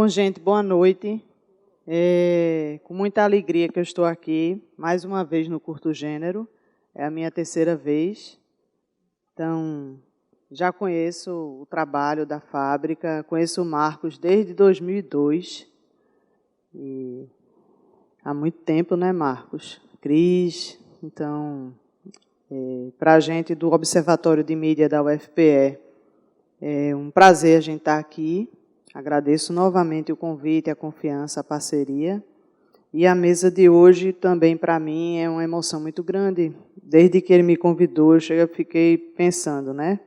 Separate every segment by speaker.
Speaker 1: Bom, gente, boa noite. Com muita alegria que eu estou aqui, mais uma vez no Curto Gênero. É a minha terceira vez. Então, já conheço o trabalho da fábrica, conheço o Marcos desde 2002. E há muito tempo, né, Marcos? Cris. Então, para a gente do Observatório de Mídia da UFPE, é um prazer a gente estar aqui. Agradeço novamente o convite, a confiança, a parceria. E a mesa de hoje também, para mim, é uma emoção muito grande. Desde que ele me convidou, eu fiquei pensando, né?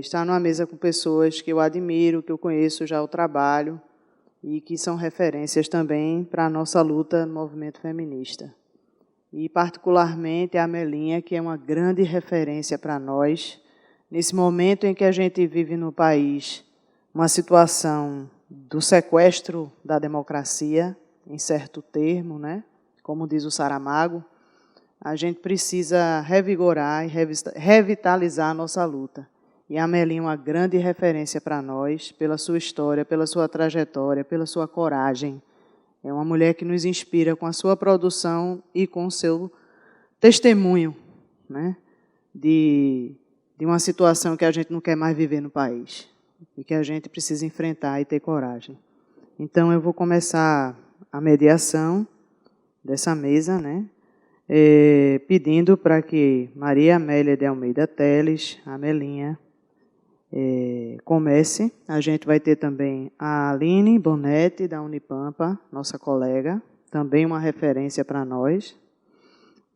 Speaker 1: Estar numa mesa com pessoas que eu admiro, que eu conheço já o trabalho e que são referências também para a nossa luta no movimento feminista. E, particularmente, a Melinha, que é uma grande referência para nós, nesse momento em que a gente vive no país uma situação do sequestro da democracia, em certo termo, né? Como diz o Saramago, a gente precisa revigorar e revitalizar a nossa luta. E a Melinha é uma grande referência para nós, pela sua história, pela sua trajetória, pela sua coragem. É uma mulher que nos inspira com a sua produção e com o seu testemunho, né? De uma situação que a gente não quer mais viver no país e que a gente precisa enfrentar e ter coragem. Então, eu vou começar a mediação dessa mesa, né? Pedindo para que Maria Amélia de Almeida Teles, a Melinha, comece. A gente vai ter também a Aline Bonetti, da Unipampa, nossa colega, também uma referência para nós,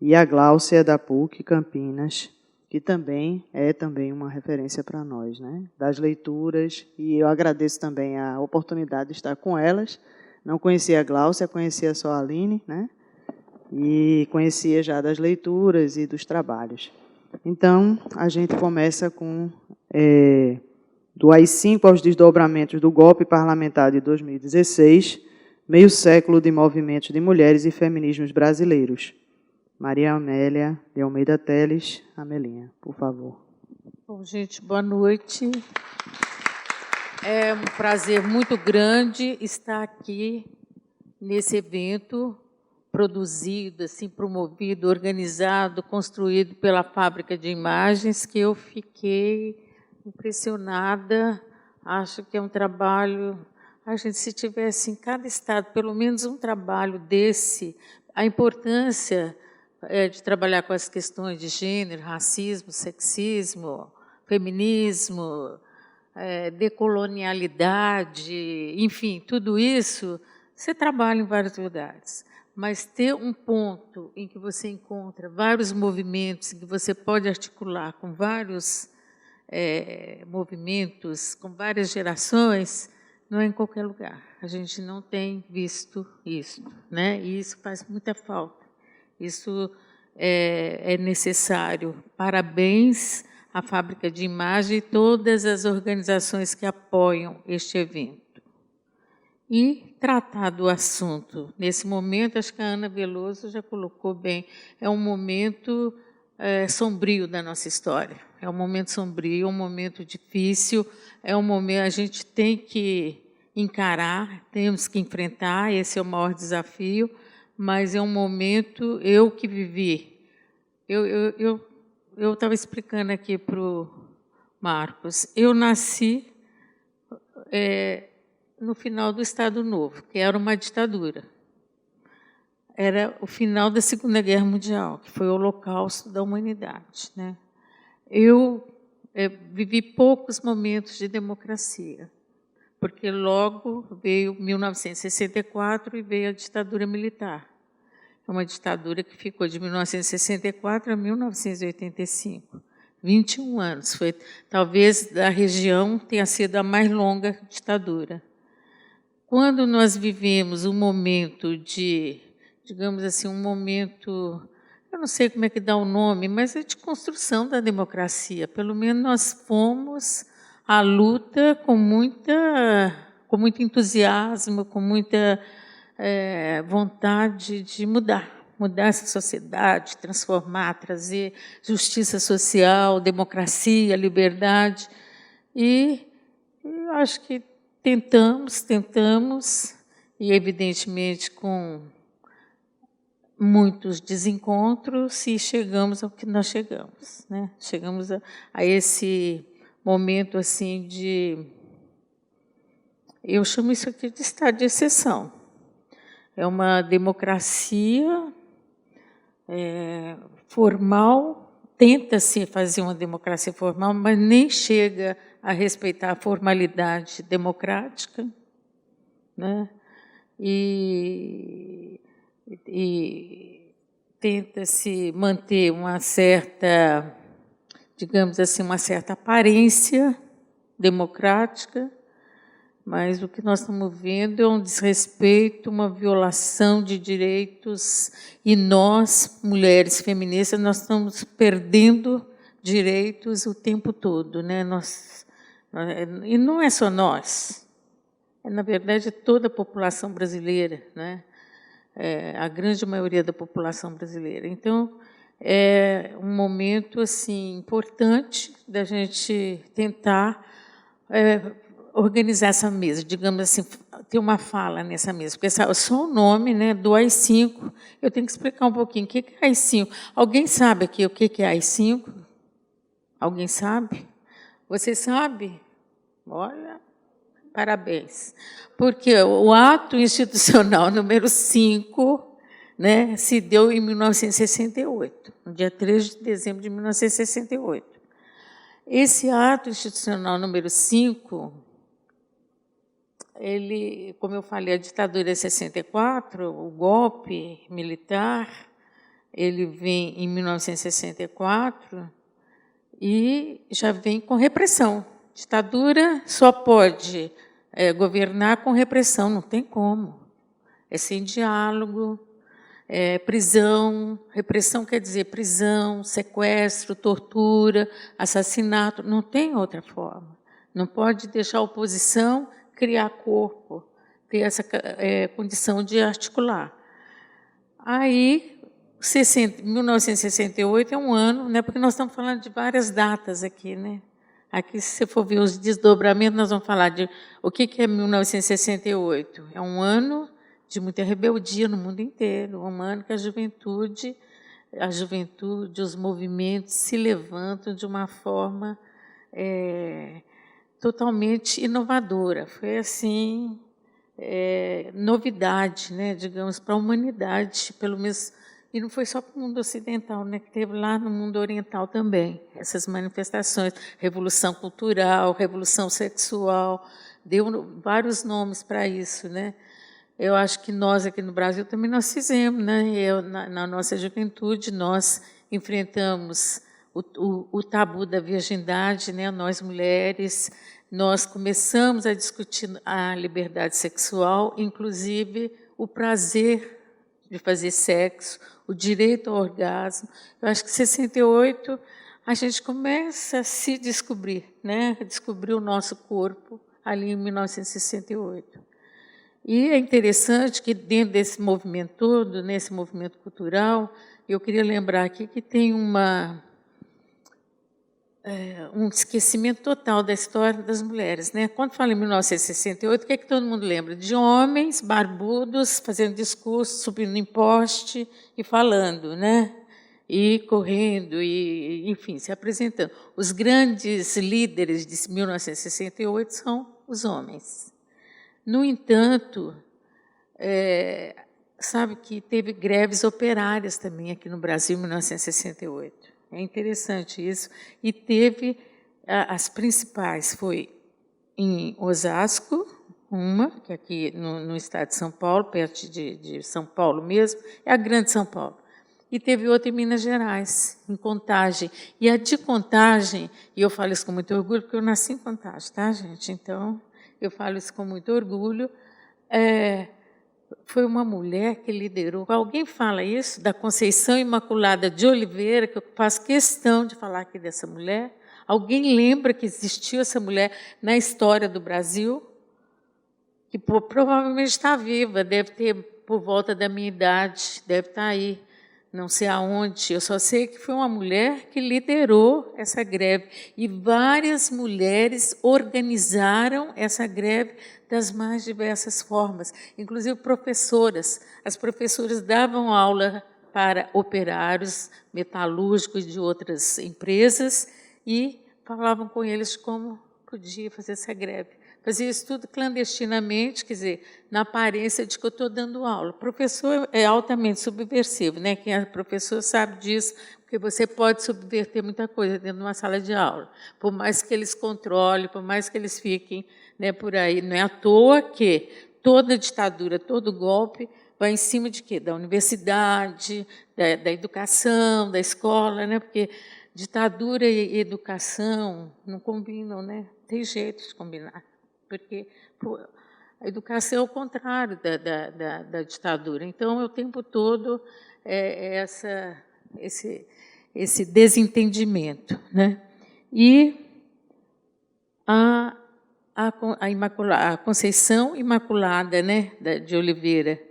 Speaker 1: e a Gláucia, da PUC Campinas, que também é uma referência para nós, né? Das leituras, e eu agradeço também a oportunidade de estar com elas. Não conhecia a Gláucia, conhecia só a Aline, né? E conhecia já das leituras e dos trabalhos. Então, a gente começa com do AI-5 aos desdobramentos do golpe parlamentar de 2016, meio século de movimentos de mulheres e feminismos brasileiros. Maria Amélia de Almeida Teles, a Melinha, por favor.
Speaker 2: Bom, gente, boa noite. É um prazer muito grande estar aqui nesse evento produzido, assim, promovido, organizado, construído pela Fábrica de Imagens, que eu fiquei impressionada. Acho que é um trabalho... A gente, se tivesse em cada estado, pelo menos um trabalho desse, a importância de trabalhar com as questões de gênero, racismo, sexismo, feminismo, decolonialidade, enfim, tudo isso, você trabalha em vários lugares. Mas ter um ponto em que você encontra vários movimentos, em que você pode articular com vários movimentos, com várias gerações, não é em qualquer lugar. A gente não tem visto isso, né? E isso faz muita falta. Isso é necessário. Parabéns à Fábrica de Imagem e todas as organizações que apoiam este evento. E tratar do assunto. Nesse momento, acho que a Ana Veloso já colocou bem, é um momento sombrio da nossa história. É um momento sombrio, um momento difícil, é um momento a gente tem que encarar, temos que enfrentar, esse é o maior desafio, mas é um momento, eu que vivi. Eu estava explicando aqui para o Marcos, eu nasci no final do Estado Novo, que era uma ditadura. Era o final da Segunda Guerra Mundial, que foi o holocausto da humanidade, né? Eu vivi poucos momentos de democracia, porque logo veio 1964 e veio a ditadura militar. É uma ditadura que ficou de 1964 a 1985. 21 anos. Foi, talvez, da região tenha sido a mais longa ditadura. Quando nós vivemos um momento de, digamos assim, um momento, eu não sei como é que dá o nome, mas é de construção da democracia. Pelo menos nós fomos à luta com muito entusiasmo, com muita vontade de mudar essa sociedade, transformar, trazer justiça social, democracia, liberdade. E eu acho que tentamos, e evidentemente com muitos desencontros, e chegamos ao que nós chegamos, né? Chegamos a esse momento assim de, eu chamo isso aqui de estado de exceção. É uma democracia formal, tenta-se fazer uma democracia formal, mas nem chega a respeitar a formalidade democrática, né? E tenta-se manter uma certa, digamos assim, uma certa aparência democrática, mas o que nós estamos vendo é um desrespeito, uma violação de direitos, e nós, mulheres feministas, nós estamos perdendo direitos o tempo todo, né? E não é só nós, na verdade, toda a população brasileira, né? A grande maioria da população brasileira. Então, é um momento assim importante da gente tentar organizar essa mesa, digamos assim, ter uma fala nessa mesa, porque só o nome, né, do AI-5, eu tenho que explicar um pouquinho o que é AI-5. Alguém sabe aqui o que é AI-5? Alguém sabe? Você sabe? Olha, parabéns. Porque o ato institucional número 5, né, se deu em 1968, no dia 3 de dezembro de 1968. Esse ato institucional número 5, ele, como eu falei, a ditadura é 64, o golpe militar, ele vem em 1964 e já vem com repressão. Ditadura só pode governar com repressão, não tem como. É sem diálogo, prisão, repressão quer dizer prisão, sequestro, tortura, assassinato, não tem outra forma. Não pode deixar a oposição criar corpo, ter essa condição de articular. Aí, 1968 é um ano, né, porque nós estamos falando de várias datas aqui, né? Aqui, se você for ver os desdobramentos, nós vamos falar de o que é 1968. É um ano de muita rebeldia no mundo inteiro, um ano que a juventude, os movimentos se levantam de uma forma totalmente inovadora. Foi assim, novidade, né, digamos, para a humanidade, pelo menos. E não foi só para o mundo ocidental, né, que teve lá no mundo oriental também, essas manifestações, revolução cultural, revolução sexual, deu vários nomes para isso, né? Eu acho que nós aqui no Brasil também nós fizemos, né? Na nossa juventude, nós enfrentamos o tabu da virgindade, né? Nós mulheres, nós começamos a discutir a liberdade sexual, inclusive o prazer de fazer sexo, o direito ao orgasmo. Eu acho que em 68 a gente começa a se descobrir, né? Descobrir o nosso corpo ali em 1968. E é interessante que dentro desse movimento todo, nesse movimento cultural, eu queria lembrar aqui que tem um esquecimento total da história das mulheres, né? Quando fala em 1968, o que é que todo mundo lembra? De homens barbudos fazendo discurso, subindo em poste e falando, né? E correndo, e, enfim, se apresentando. Os grandes líderes de 1968 são os homens. No entanto, sabe que teve greves operárias também aqui no Brasil em 1968. É interessante isso. E teve as principais, foi em Osasco, uma, que é aqui no estado de São Paulo, perto de São Paulo mesmo, é a Grande São Paulo. E teve outra em Minas Gerais, em Contagem. E a de Contagem, e eu falo isso com muito orgulho, porque eu nasci em Contagem, tá, gente? Então, eu falo isso com muito orgulho. Foi uma mulher que liderou. Alguém fala isso? Da Conceição Imaculada de Oliveira, que eu faço questão de falar aqui dessa mulher. Alguém lembra que existiu essa mulher na história do Brasil? Que provavelmente está viva, deve ter por volta da minha idade, deve estar aí não sei aonde, eu só sei que foi uma mulher que liderou essa greve, e várias mulheres organizaram essa greve das mais diversas formas, inclusive professoras. As professoras davam aula para operários metalúrgicos de outras empresas e falavam com eles como podia fazer essa greve. Fazia isso tudo clandestinamente, quer dizer, na aparência de que eu estou dando aula. O professor é altamente subversivo, né? Quem é professor sabe disso, porque você pode subverter muita coisa dentro de uma sala de aula, por mais que eles controlem, por mais que eles fiquem, né, por aí. Não é à toa que toda ditadura, todo golpe vai em cima de quê? Da universidade, da educação, da escola, né? Porque ditadura e educação não combinam, né? Tem jeito de combinar, porque a educação é o contrário da ditadura. Então, o tempo todo esse desentendimento, né? E a Conceição Imaculada, né, de Oliveira,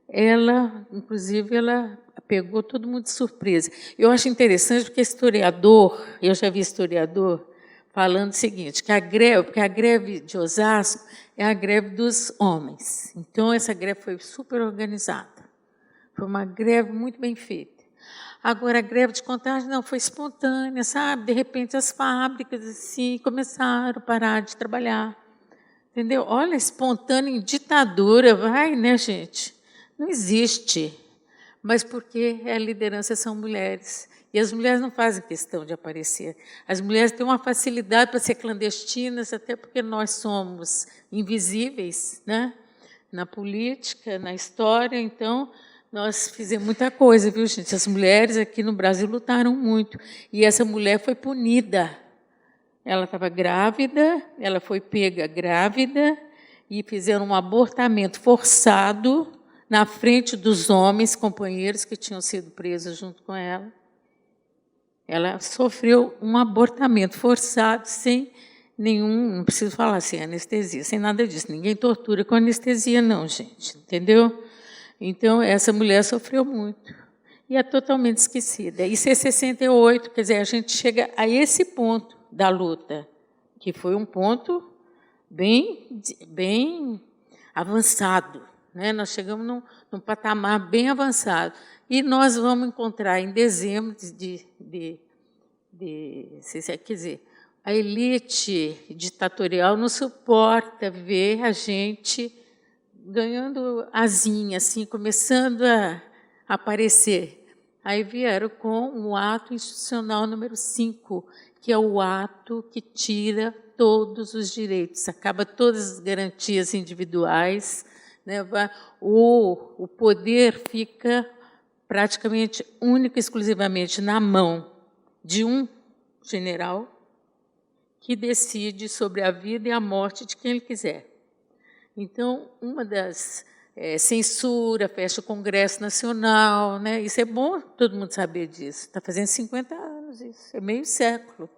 Speaker 2: ela, inclusive, ela pegou todo mundo de surpresa. Eu acho interessante porque historiador, eu já vi historiador falando o seguinte, que a greve de Osasco é a greve dos homens. Então, essa greve foi super organizada. Foi uma greve muito bem feita. Agora, a greve de Contagem não foi espontânea, sabe? De repente, as fábricas assim, começaram a parar de trabalhar. Entendeu? Olha, espontânea em ditadura, vai, né, gente? Não existe. Mas porque a liderança são mulheres. E as mulheres não fazem questão de aparecer. As mulheres têm uma facilidade para ser clandestinas, até porque nós somos invisíveis, né? Na política, na história. Então, nós fizemos muita coisa, viu, gente? As mulheres aqui no Brasil lutaram muito. E essa mulher foi punida. Ela estava grávida, ela foi pega grávida e fizeram um abortamento forçado na frente dos homens, companheiros que tinham sido presos junto com ela. Ela sofreu um abortamento forçado sem nenhum, não preciso falar, sem anestesia, sem nada disso. Ninguém tortura com anestesia, não, gente, entendeu? Então, essa mulher sofreu muito e é totalmente esquecida. Isso é 68, quer dizer, a gente chega a esse ponto da luta, que foi um ponto bem avançado, né? Nós chegamos num patamar bem avançado. E nós vamos encontrar em dezembro quer dizer, a elite ditatorial não suporta ver a gente ganhando asinha, assim, começando a aparecer. Aí vieram com o ato institucional número 5, que é o ato que tira todos os direitos, acaba todas as garantias individuais, né? O poder fica praticamente único e exclusivamente na mão de um general que decide sobre a vida e a morte de quem ele quiser. Então, uma das censura, fecha o Congresso Nacional, né? Isso é bom todo mundo saber disso. Está fazendo 50 anos isso, é meio século.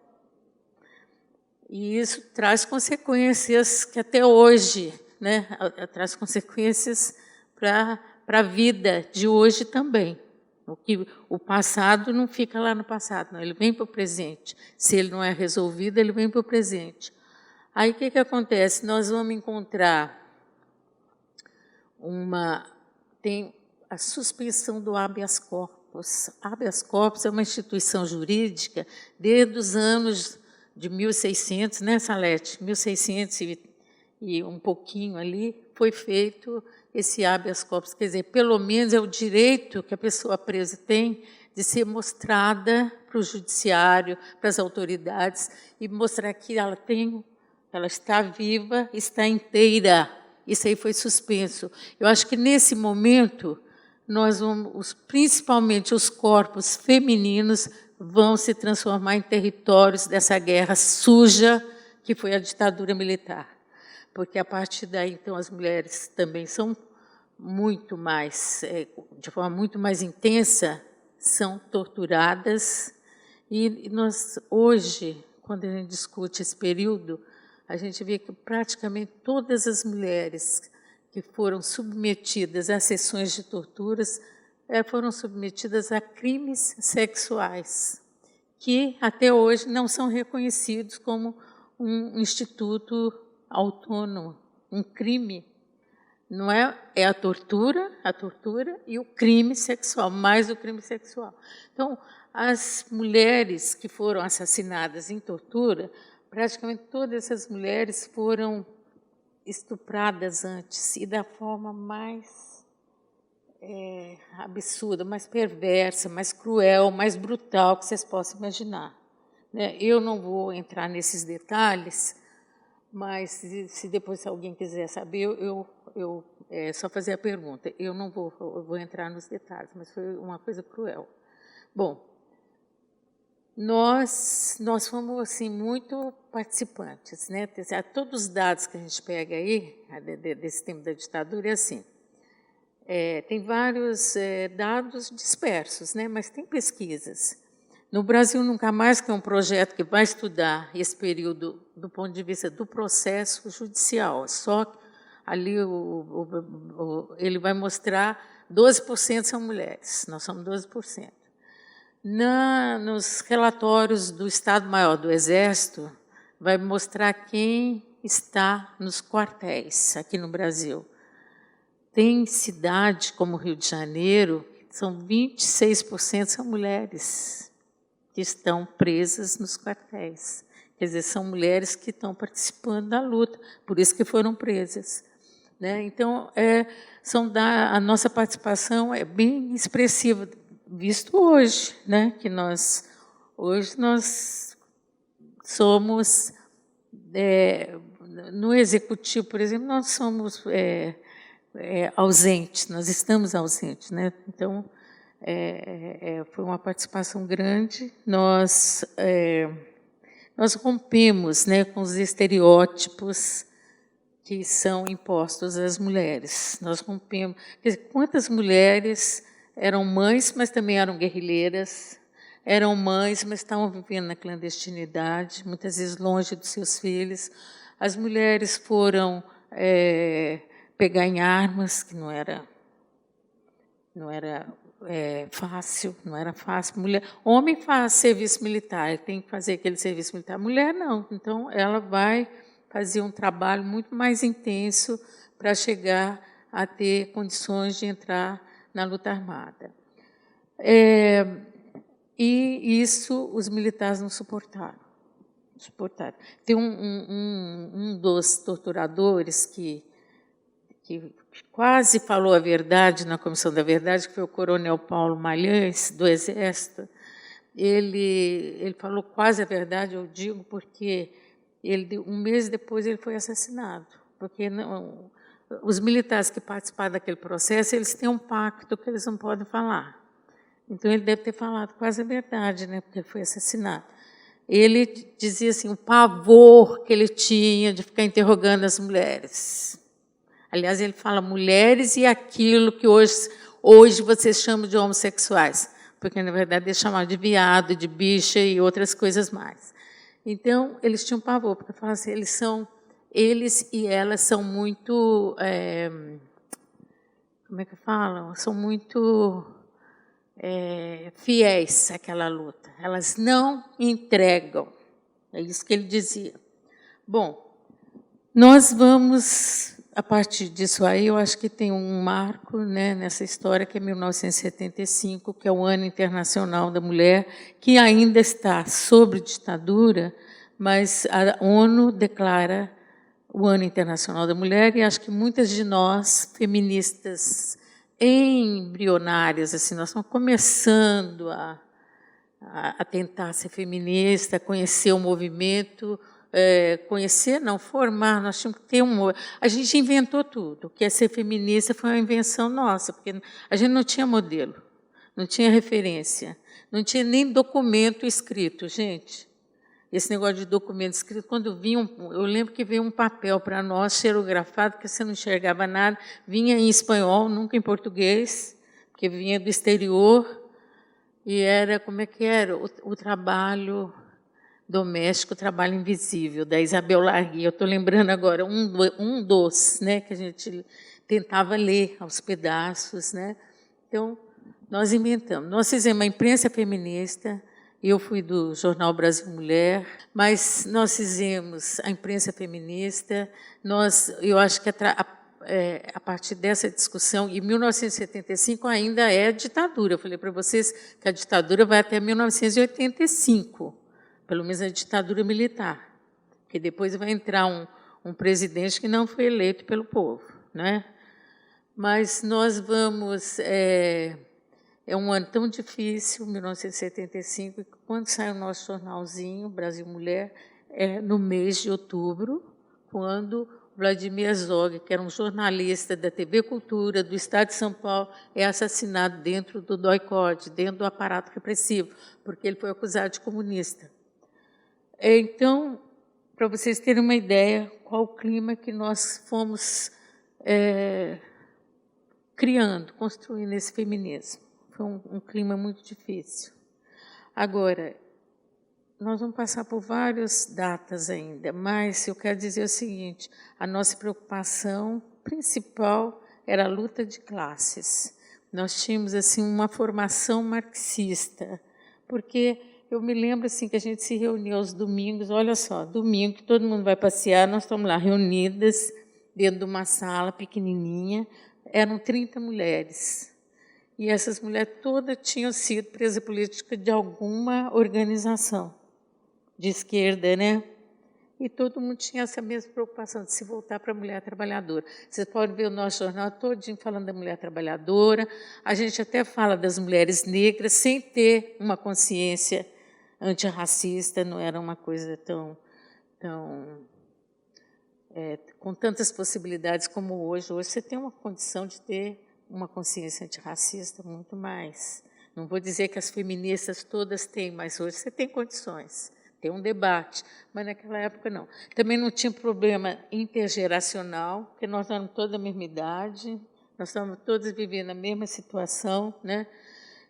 Speaker 2: E isso traz consequências que até hoje, né, traz consequências para a vida de hoje também. O passado não fica lá no passado, não, ele vem para o presente. Se ele não é resolvido, ele vem para o presente. Aí o que acontece? Nós vamos encontrar tem a suspensão do habeas corpus. Habeas corpus é uma instituição jurídica desde os anos de 1600, né, Salete? 1600 e um pouquinho ali, foi feito esse habeas corpus. Quer dizer, pelo menos é o direito que a pessoa presa tem de ser mostrada para o judiciário, para as autoridades, e mostrar que ela está viva, está inteira. Isso aí foi suspenso. Eu acho que, nesse momento, nós vamos, principalmente os corpos femininos, vão se transformar em territórios dessa guerra suja que foi a ditadura militar. Porque, a partir daí, então, as mulheres também são muito mais, de forma muito mais intensa, são torturadas. E nós, hoje, quando a gente discute esse período, a gente vê que praticamente todas as mulheres que foram submetidas a sessões de torturas foram submetidas a crimes sexuais, que até hoje não são reconhecidos como um instituto autônomo, um crime. Não é a tortura e o crime sexual, mais o crime sexual. Então, as mulheres que foram assassinadas em tortura, praticamente todas essas mulheres foram estupradas antes, e da forma mais absurda, mais perversa, mais cruel, mais brutal que vocês possam imaginar. Eu não vou entrar nesses detalhes, mas se depois alguém quiser saber, eu só fazer a pergunta. Eu não vou entrar nos detalhes, mas foi uma coisa cruel. Bom, nós fomos assim, muito participantes. Todos os dados que a gente pega aí, desse tempo da ditadura, é assim. Tem vários dados dispersos, mas tem pesquisas. No Brasil Nunca Mais, que é um projeto que vai estudar esse período do ponto de vista do processo judicial, só que ali ele vai mostrar 12% são mulheres, nós somos 12%. Nos relatórios do Estado-Maior do Exército, vai mostrar quem está nos quartéis aqui no Brasil. Tem cidade como Rio de Janeiro, são 26% são mulheres que estão presas nos quartéis. Quer dizer, são mulheres que estão participando da luta, por isso que foram presas. Então, a nossa participação é bem expressiva, visto hoje, que hoje nós somos, no Executivo, por exemplo, nós somos ausentes, nós estamos ausentes. Então, foi uma participação grande. Nós rompemos com os estereótipos que são impostos às mulheres. Nós rompemos. Quer dizer, quantas mulheres eram mães, mas também eram guerrilheiras, eram mães, mas estavam vivendo na clandestinidade, muitas vezes longe dos seus filhos. As mulheres foram pegar em armas, que não era fácil, não era fácil. Homem faz serviço militar, tem que fazer aquele serviço militar. Mulher não, então ela vai fazer um trabalho muito mais intenso para chegar a ter condições de entrar na luta armada. E isso os militares não suportaram. Tem um dos torturadores que quase falou a verdade na Comissão da Verdade, que foi o coronel Paulo Malhães, do Exército. Ele falou quase a verdade, eu digo, porque um mês depois ele foi assassinado, porque os militares que participaram daquele processo, eles têm um pacto que eles não podem falar. Então, ele deve ter falado quase a verdade, porque ele foi assassinado. Ele dizia assim, o pavor que ele tinha de ficar interrogando as mulheres. Aliás, ele fala mulheres e aquilo que hoje vocês chamam de homossexuais, porque, na verdade, eles chamavam de viado, de bicha e outras coisas mais. Então, eles tinham pavor, porque falavam assim, eles e elas são muito, como é que falam? São muito fiéis àquela luta. Elas não entregam. É isso que ele dizia. Bom, nós vamos, a partir disso aí, eu acho que tem um marco nessa história, que é 1975, que é o Ano Internacional da Mulher, que ainda está sob ditadura, mas a ONU declara o Ano Internacional da Mulher, e acho que muitas de nós, feministas embrionárias, assim, nós estamos começando a tentar ser feminista, conhecer o movimento, conhecer, não, formar, nós tínhamos que ter A gente inventou tudo. O que é ser feminista foi uma invenção nossa, porque a gente não tinha modelo, não tinha referência, não tinha nem documento escrito, gente. Esse negócio de documento escrito, quando vinha, eu lembro que veio um papel para nós, xerografado, porque você não enxergava nada, vinha em espanhol, nunca em português, porque vinha do exterior, e era, como é que era? O trabalho doméstico, o trabalho invisível, da Isabel Largui. Eu estou lembrando agora um dos, que a gente tentava ler aos pedaços. Então, nós inventamos. Nós fizemos a imprensa feminista, eu fui do jornal Brasil Mulher, mas nós fizemos a imprensa feminista, eu acho que a partir dessa discussão, em 1975 ainda é ditadura. Eu falei para vocês que a ditadura vai até 1985, pelo menos a ditadura militar, porque depois vai entrar um presidente que não foi eleito pelo povo, né? Mas nós vamos... É um ano tão difícil, 1975, que quando sai o nosso jornalzinho, Brasil Mulher, é no mês de outubro, quando Vladimir Herzog, que era um jornalista da TV Cultura, do Estado de São Paulo, é assassinado dentro do DOI-CODE, dentro do aparato repressivo, porque ele foi acusado de comunista. Então, para vocês terem uma ideia, qual o clima que nós fomos criando, construindo esse feminismo. Foi um clima muito difícil. Agora, nós vamos passar por várias datas ainda, mas eu quero dizer o seguinte, a nossa preocupação principal era a luta de classes. Nós tínhamos assim, uma formação marxista, porque eu me lembro assim, que a gente se reunia aos domingos, olha só, domingo, que todo mundo vai passear, nós estamos lá reunidas dentro de uma sala pequenininha, eram 30 mulheres. E essas mulheres todas tinham sido presas políticas de alguma organização de esquerda, né? E todo mundo tinha essa mesma preocupação de se voltar para a mulher trabalhadora. Vocês podem ver o nosso jornal todinho falando da mulher trabalhadora. A gente até fala das mulheres negras sem ter uma consciência antirracista, não era uma coisa com tantas possibilidades como hoje. Hoje você tem uma condição de ter uma consciência antirracista muito mais. Não vou dizer que as feministas todas têm, mas hoje você tem condições, tem um debate, mas naquela época não. Também não tinha problema intergeracional, porque nós éramos toda a mesma idade, nós estávamos todas vivendo a mesma situação, né?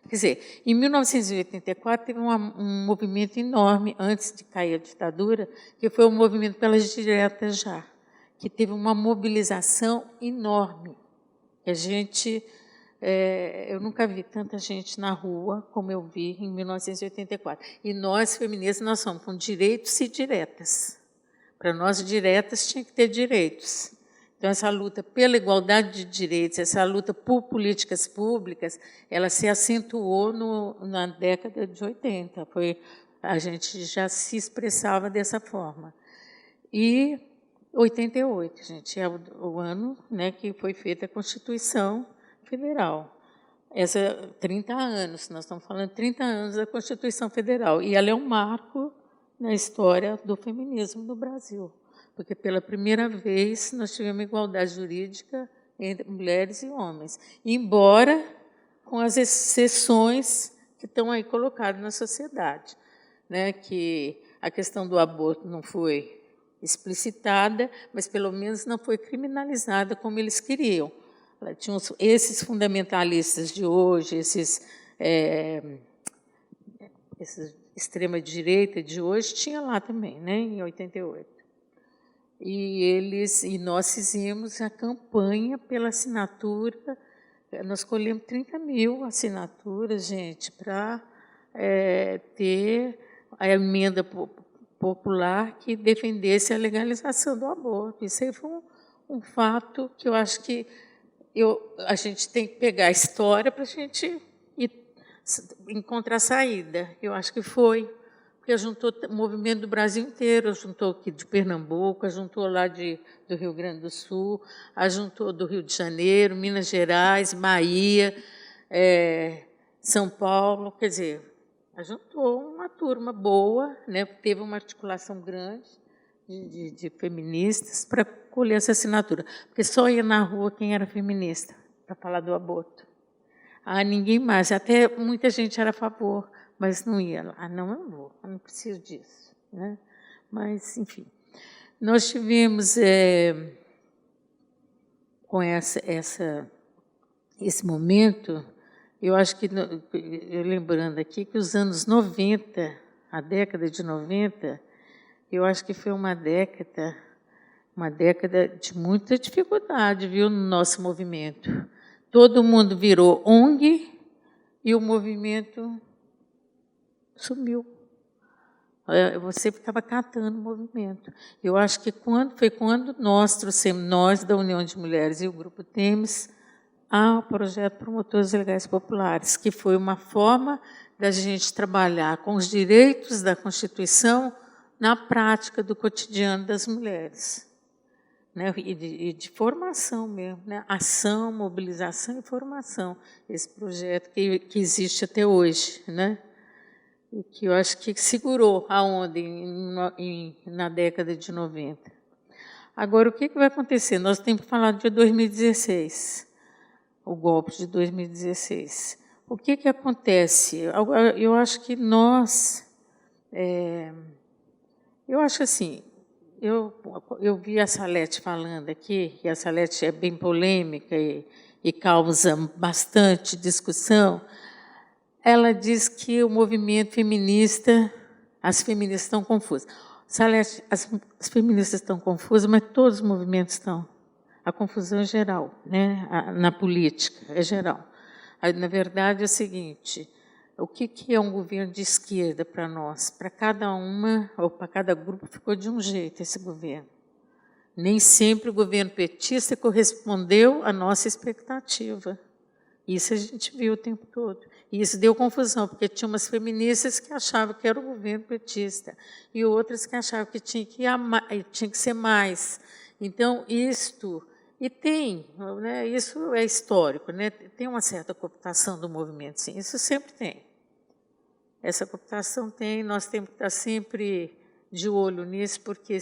Speaker 2: Quer dizer, em 1984 teve um movimento enorme, antes de cair a ditadura, que foi o movimento pelas diretas já, que teve uma mobilização enorme. A gente, eu nunca vi tanta gente na rua como eu vi em 1984. E nós, feministas, nós somos com direitos e diretas. Para nós, diretas, tinha que ter direitos. Então, essa luta pela igualdade de direitos, essa luta por políticas públicas, ela se acentuou na década de 80. A gente já se expressava dessa forma. E 88, gente, é o ano, né, que foi feita a Constituição Federal. 30 anos, nós estamos falando de 30 anos da Constituição Federal, e ela é um marco na história do feminismo no Brasil, porque pela primeira vez nós tivemos igualdade jurídica entre mulheres e homens, embora com as exceções que estão aí colocadas na sociedade, né, que a questão do aborto não foi explicitada, mas pelo menos não foi criminalizada como eles queriam. Tinham esses fundamentalistas de hoje, esses extrema-direita de hoje, tinha lá também, né, em 88. E nós fizemos a campanha pela assinatura, nós colhemos 30 mil assinaturas, gente, para ter a emenda popular que defendesse a legalização do aborto. Isso aí foi um fato que eu acho que a gente tem que pegar a história para a gente encontrar saída. Eu acho que foi, porque juntou o movimento do Brasil inteiro, juntou aqui de Pernambuco, juntou lá do Rio Grande do Sul, juntou do Rio de Janeiro, Minas Gerais, Bahia, São Paulo, quer dizer, juntou uma turma boa, né? Teve uma articulação grande de feministas para colher essa assinatura, porque só ia na rua quem era feminista para falar do aborto. Ninguém mais, até muita gente era a favor, mas não ia lá. Não, eu não vou, eu não preciso disso, né? Mas, enfim, nós tivemos, com esse momento, eu acho que, lembrando aqui, que os anos 90, a década de 90, eu acho que foi uma década de muita dificuldade, viu, no nosso movimento. Todo mundo virou ONG, e o movimento sumiu. Você ficava catando o movimento. Eu acho que foi quando nós trouxemos, nós da União de Mulheres e o Grupo Temes, ao projeto Promotores Legais Populares, que foi uma forma da gente trabalhar com os direitos da Constituição na prática do cotidiano das mulheres, né? E de formação mesmo, né? Ação, mobilização e formação. Esse projeto que existe até hoje, né? E que eu acho que segurou a onda na década de 90. Agora, o que vai acontecer? Nós temos que falar de 2016, o golpe de 2016. O que acontece? Eu acho que eu acho assim, eu vi a Salete falando aqui, e a Salete é bem polêmica e causa bastante discussão. Ela diz que o movimento feminista, as feministas estão confusas. Salete, as feministas estão confusas, mas todos os movimentos estão. A confusão é geral, né? Na política, é geral. Na verdade, é o seguinte, o que é um governo de esquerda para nós? Para cada uma, ou para cada grupo, ficou de um jeito esse governo. Nem sempre o governo petista correspondeu à nossa expectativa. Isso a gente viu o tempo todo. E isso deu confusão, porque tinha umas feministas que achavam que era o governo petista e outras que achavam que tinha que ser mais. Então, isto... E tem, né, isso é histórico, né, tem uma certa cooptação do movimento, sim, isso sempre tem. Essa cooptação tem, nós temos que estar sempre de olho nisso, porque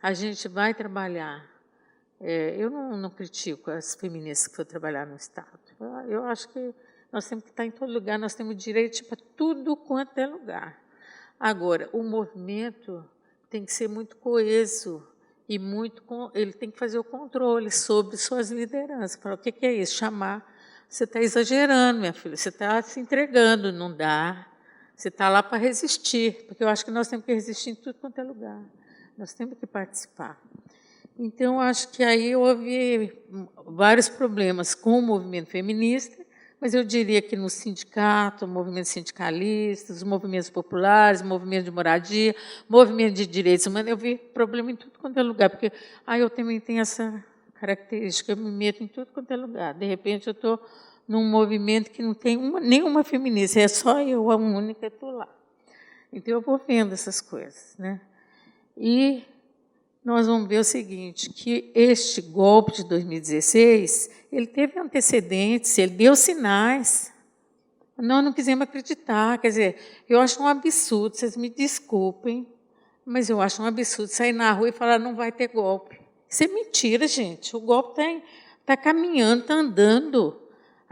Speaker 2: a gente vai trabalhar. Eu não critico as feministas que foram trabalhar no Estado. Eu acho que nós temos que estar em todo lugar, nós temos direito para tudo quanto é lugar. Agora, o movimento tem que ser muito coeso, e ele tem que fazer o controle sobre suas lideranças. Falar, o que é isso? Chamar. Você está exagerando, minha filha, você está se entregando, não dá. Você está lá para resistir, porque eu acho que nós temos que resistir em tudo quanto é lugar. Nós temos que participar. Então, acho que aí houve vários problemas com o movimento feminista, mas eu diria que no sindicato, movimento sindicalista, os movimentos populares, movimento de moradia, movimento de direitos humanos, eu vi problema em tudo quanto é lugar, porque eu também tenho essa característica, eu me meto em tudo quanto é lugar. De repente, eu estou num movimento que não tem nenhuma feminista, é só eu, a única, estou lá. Então, eu vou vendo essas coisas, né? E nós vamos ver o seguinte, que este golpe de 2016, ele teve antecedentes, ele deu sinais. Nós não quisemos acreditar, quer dizer, eu acho um absurdo, vocês me desculpem, mas eu acho um absurdo sair na rua e falar não vai ter golpe. Isso é mentira, gente, o golpe está caminhando, está andando.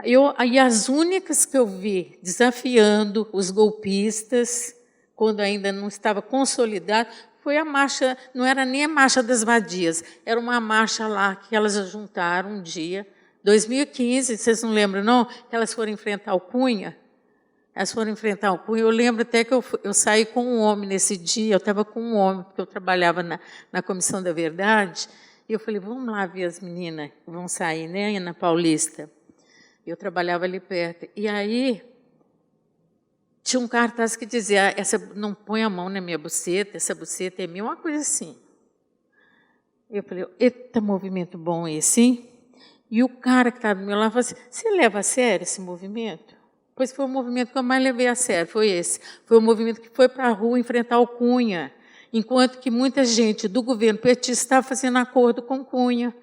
Speaker 2: E as únicas que eu vi desafiando os golpistas, quando ainda não estava consolidado, foi a marcha, não era nem a Marcha das Vadias, era uma marcha lá que elas juntaram um dia, 2015, vocês não lembram, não? Que elas foram enfrentar o Cunha. Elas foram enfrentar o Cunha. Eu lembro até que eu saí com um homem nesse dia, eu estava com um homem, porque eu trabalhava na Comissão da Verdade, e eu falei, vamos lá ver as meninas que vão sair, né, na Paulista. Eu trabalhava ali perto. E aí, tinha um cartaz que dizia, não põe a mão na minha buceta, essa buceta é minha, uma coisa assim. Eu falei, eita, movimento bom esse, hein? E o cara que estava do meu lado falou assim, você leva a sério esse movimento? Pois foi o movimento que eu mais levei a sério, foi esse. Foi o movimento que foi para a rua enfrentar o Cunha, enquanto que muita gente do governo petista estava fazendo acordo com o Cunha.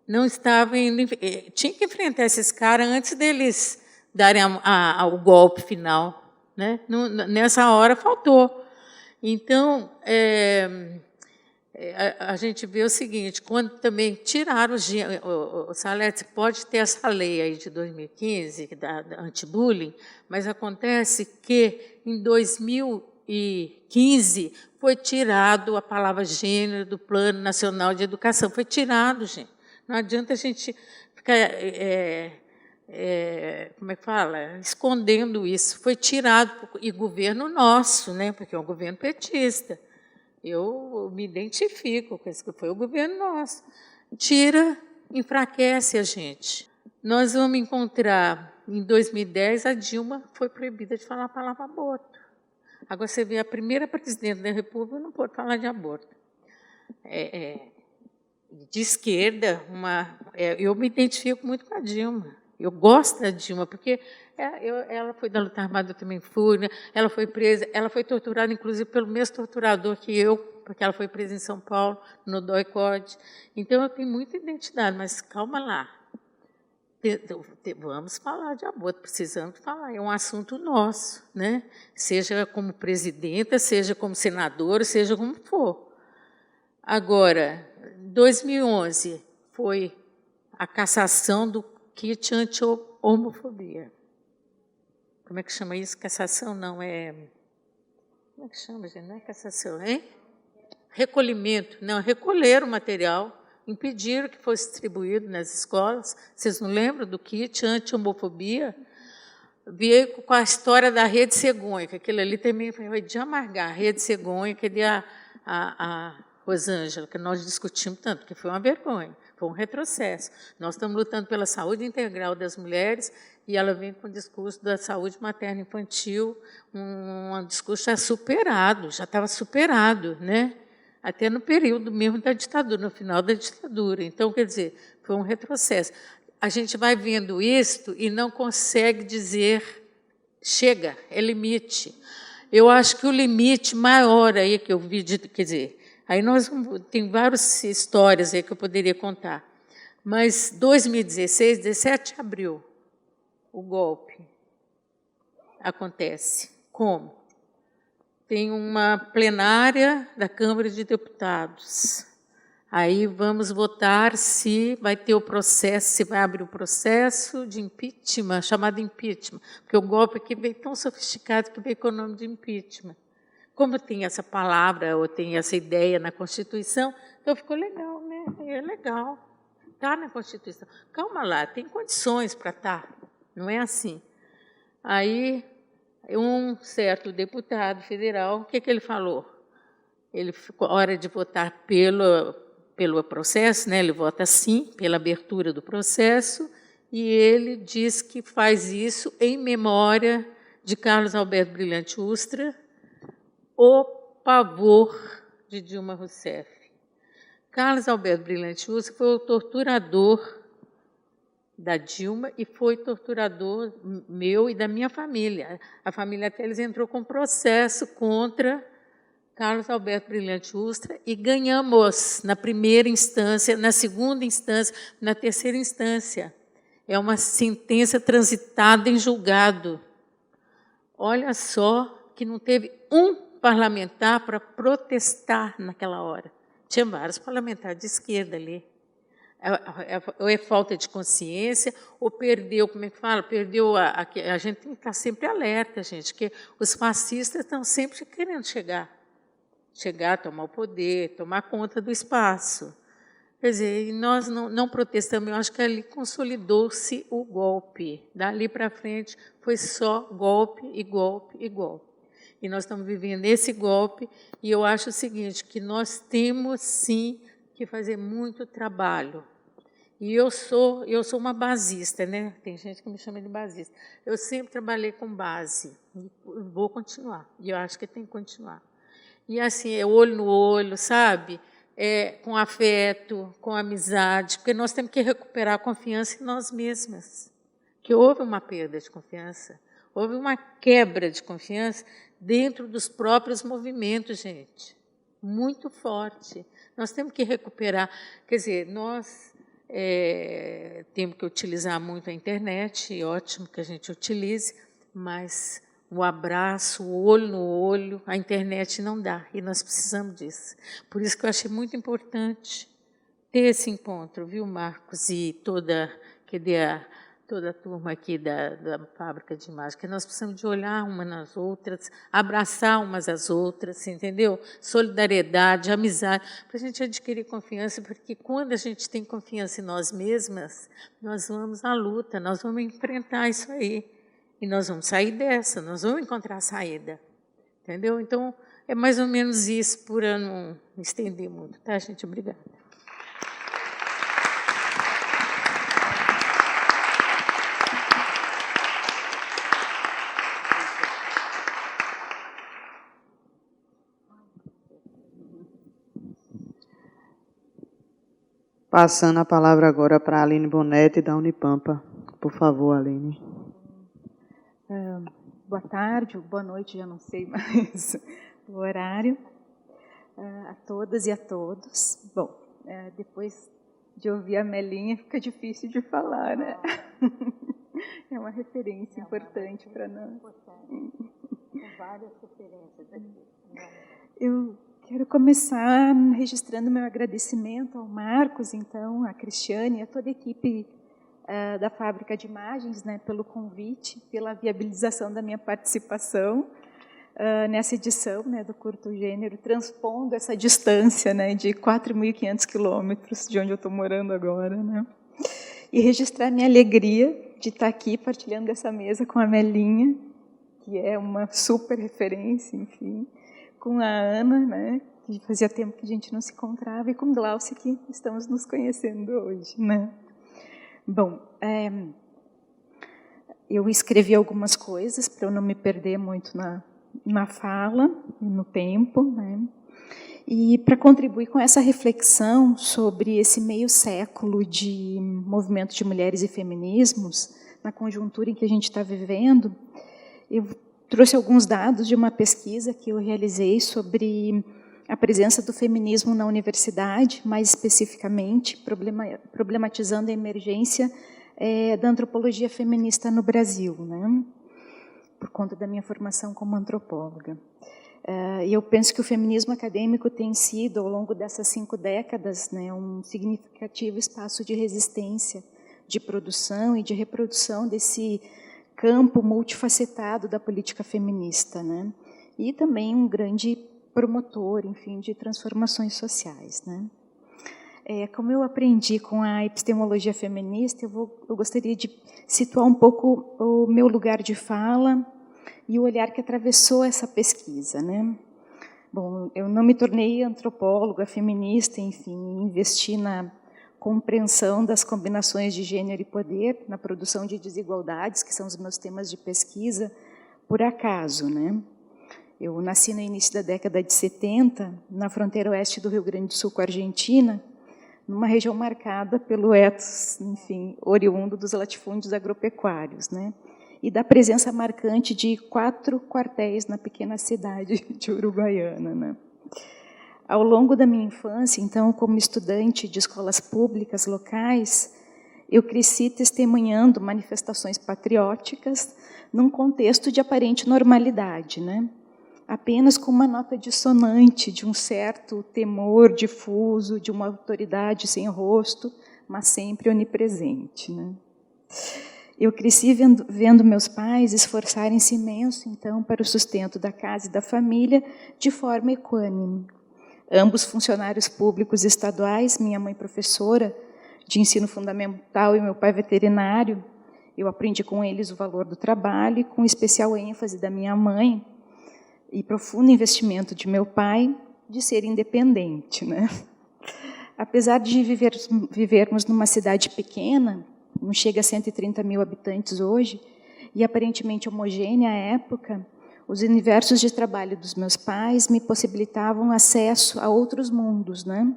Speaker 2: Não estava indo, tinha que enfrentar esses caras antes deles darem o golpe final. Né? Nessa hora faltou. Então, a gente vê o seguinte, quando também tiraram o Salete, pode ter essa lei aí de 2015, da anti-bullying, mas acontece que em 2015 foi tirado a palavra gênero do Plano Nacional de Educação. Foi tirado, gente. Não adianta a gente ficar... como é que fala? Escondendo isso. Foi tirado, e governo nosso, né? Porque é um governo petista. Eu me identifico com esse que foi o governo nosso. Tira, enfraquece a gente. Nós vamos encontrar em 2010, a Dilma foi proibida de falar a palavra aborto. Agora, você vê, a primeira presidente da República não pode falar de aborto. De esquerda, eu me identifico muito com a Dilma. Eu gosto da Dilma, porque ela foi da luta armada, eu também fui, né? Ela foi presa, ela foi torturada, inclusive, pelo mesmo torturador que eu, porque ela foi presa em São Paulo, no DOI-CODE. Então, eu tenho muita identidade, mas calma lá. Vamos falar de aborto, precisamos falar, é um assunto nosso, né? Seja como presidenta, seja como senadora, seja como for. Agora, 2011 foi a cassação do kit anti-homofobia. Como é que chama isso? Cassação não, Como é que chama, gente? Não é cassação, hein? Recolhimento. Não, recolher o material, impediram que fosse distribuído nas escolas. Vocês não lembram do kit anti-homofobia? Veio com a história da Rede Cegonha, que aquilo ali também foi de amargar. A Rede Cegonha, que é a Rosângela, que nós discutimos tanto, que foi uma vergonha, foi um retrocesso. Nós estamos lutando pela saúde integral das mulheres e ela vem com o discurso da saúde materno-infantil, um discurso já estava superado, né? Até no período mesmo da ditadura, no final da ditadura. Então, quer dizer, foi um retrocesso. A gente vai vendo isto e não consegue dizer, chega, é limite. Eu acho que o limite maior aí que eu vi, quer dizer, aí tem várias histórias aí que eu poderia contar, mas 2016, 17 de abril, o golpe acontece. Como? Tem uma plenária da Câmara de Deputados. Aí vamos votar se vai ter o processo, se vai abrir o processo de impeachment, chamado impeachment, porque o golpe aqui veio tão sofisticado que veio com o nome de impeachment. Como tem essa palavra, ou tem essa ideia na Constituição, então ficou legal, né? É legal, está na Constituição. Calma lá, tem condições para estar, não é assim. Aí, um certo deputado federal, o que ele falou? Ele ficou, hora de votar pelo processo, né? Ele vota sim, pela abertura do processo, e ele diz que faz isso em memória de Carlos Alberto Brilhante Ustra, o pavor de Dilma Rousseff. Carlos Alberto Brilhante Ustra foi o torturador da Dilma e foi torturador meu e da minha família. A família Teles entrou com processo contra Carlos Alberto Brilhante Ustra e ganhamos na primeira instância, na segunda instância, na terceira instância. É uma sentença transitada em julgado. Olha só que não teve um parlamentar para protestar naquela hora. Tinha vários parlamentares de esquerda ali. Ou é falta de consciência, ou perdeu, como é que fala? Perdeu a gente tem que estar sempre alerta, gente, que os fascistas estão sempre querendo chegar, tomar o poder, tomar conta do espaço. Quer dizer, e nós não protestamos, eu acho que ali consolidou-se o golpe. Dali para frente foi só golpe e golpe e golpe. E nós estamos vivendo esse golpe, e eu acho o seguinte, que nós temos, sim, que fazer muito trabalho. E eu sou uma basista, né? Tem gente que me chama de basista. Eu sempre trabalhei com base, vou continuar, e eu acho que tem que continuar. E assim, é olho no olho, sabe? Com afeto, com amizade, porque nós temos que recuperar a confiança em nós mesmas. Que houve uma perda de confiança, houve uma quebra de confiança dentro dos próprios movimentos, gente. Muito forte. Nós temos que recuperar. Quer dizer, nós temos que utilizar muito a internet, e ótimo que a gente utilize, mas o abraço, o olho no olho, a internet não dá, e nós precisamos disso. Por isso que eu achei muito importante ter esse encontro, viu, Marcos, e toda a turma aqui da fábrica de imagem, que nós precisamos de olhar umas nas outras, abraçar umas às outras, entendeu? Solidariedade, amizade, para a gente adquirir confiança, porque quando a gente tem confiança em nós mesmas, nós vamos à luta, nós vamos enfrentar isso aí, e nós vamos sair dessa, nós vamos encontrar a saída, entendeu? Então, é mais ou menos isso, por eu não me estender muito, tá, gente? Obrigada.
Speaker 1: Passando a palavra agora para a Aline Bonetti, da Unipampa. Por favor, Aline.
Speaker 3: Boa tarde, ou boa noite, já não sei mais o horário. A todas e a todos. Bom, depois de ouvir a Melinha, fica difícil de falar, né? É uma referência importante para nós.
Speaker 2: Com várias referências aqui.
Speaker 3: Eu quero começar registrando meu agradecimento ao Marcos, então, à Cristiane e a toda a equipe da Fábrica de Imagens, né, pelo convite, pela viabilização da minha participação nessa edição, né, do Curto Gênero, transpondo essa distância, né, de 4.500 quilômetros de onde eu estou morando agora, né, e registrar minha alegria de estar aqui partilhando essa mesa com a Melinha, que é uma super referência, enfim, com a Ana, né, que fazia tempo que a gente não se encontrava, e com Glaucia, que estamos nos conhecendo hoje, né. Bom, eu escrevi algumas coisas para eu não me perder muito na fala, no tempo, né? E para contribuir com essa reflexão sobre esse meio século de movimento de mulheres e feminismos, na conjuntura em que a gente está vivendo, eu trouxe alguns dados de uma pesquisa que eu realizei sobre a presença do feminismo na universidade, mais especificamente, problematizando a emergência da antropologia feminista no Brasil, né? Por conta da minha formação como antropóloga. E eu penso que o feminismo acadêmico tem sido, ao longo dessas 5 décadas, né, um significativo espaço de resistência, de produção e de reprodução desse campo multifacetado da política feminista, né? E também um grande promotor, enfim, de transformações sociais, né? Como eu aprendi com a epistemologia feminista, eu gostaria de situar um pouco o meu lugar de fala e o olhar que atravessou essa pesquisa, né? Bom, eu não me tornei antropóloga, feminista, enfim, investi na compreensão das combinações de gênero e poder, na produção de desigualdades, que são os meus temas de pesquisa, por acaso, né? Eu nasci no início da década de 70, na fronteira oeste do Rio Grande do Sul com a Argentina, numa região marcada pelo ethos, enfim, oriundo dos latifúndios agropecuários, né? E da presença marcante de 4 quartéis na pequena cidade de Uruguaiana, né? Ao longo da minha infância, então, como estudante de escolas públicas locais, eu cresci testemunhando manifestações patrióticas num contexto de aparente normalidade, né? Apenas com uma nota dissonante de um certo temor difuso, de uma autoridade sem rosto, mas sempre onipresente, né? Eu cresci vendo meus pais esforçarem-se imenso, então, para o sustento da casa e da família de forma equânime. Ambos funcionários públicos estaduais, minha mãe professora de ensino fundamental e meu pai veterinário, eu aprendi com eles o valor do trabalho, e com especial ênfase da minha mãe, e profundo investimento de meu pai, de ser independente, né? Apesar de vivermos numa cidade pequena, não chega a 130 mil habitantes hoje, e aparentemente homogênea à época, os universos de trabalho dos meus pais me possibilitavam acesso a outros mundos, né?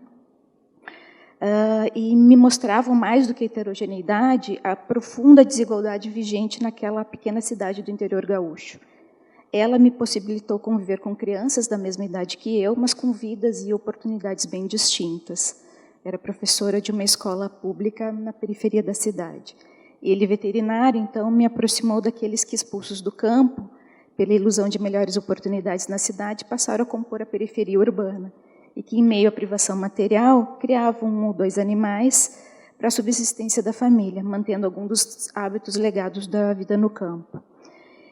Speaker 3: E me mostravam, mais do que a heterogeneidade, a profunda desigualdade vigente naquela pequena cidade do interior gaúcho. Ela me possibilitou conviver com crianças da mesma idade que eu, mas com vidas e oportunidades bem distintas. Era professora de uma escola pública na periferia da cidade. Ele, veterinário, então, me aproximou daqueles que, expulsos do campo, pela ilusão de melhores oportunidades na cidade, passaram a compor a periferia urbana, e que, em meio à privação material, criavam 1 ou 2 animais para a subsistência da família, mantendo alguns dos hábitos legados da vida no campo.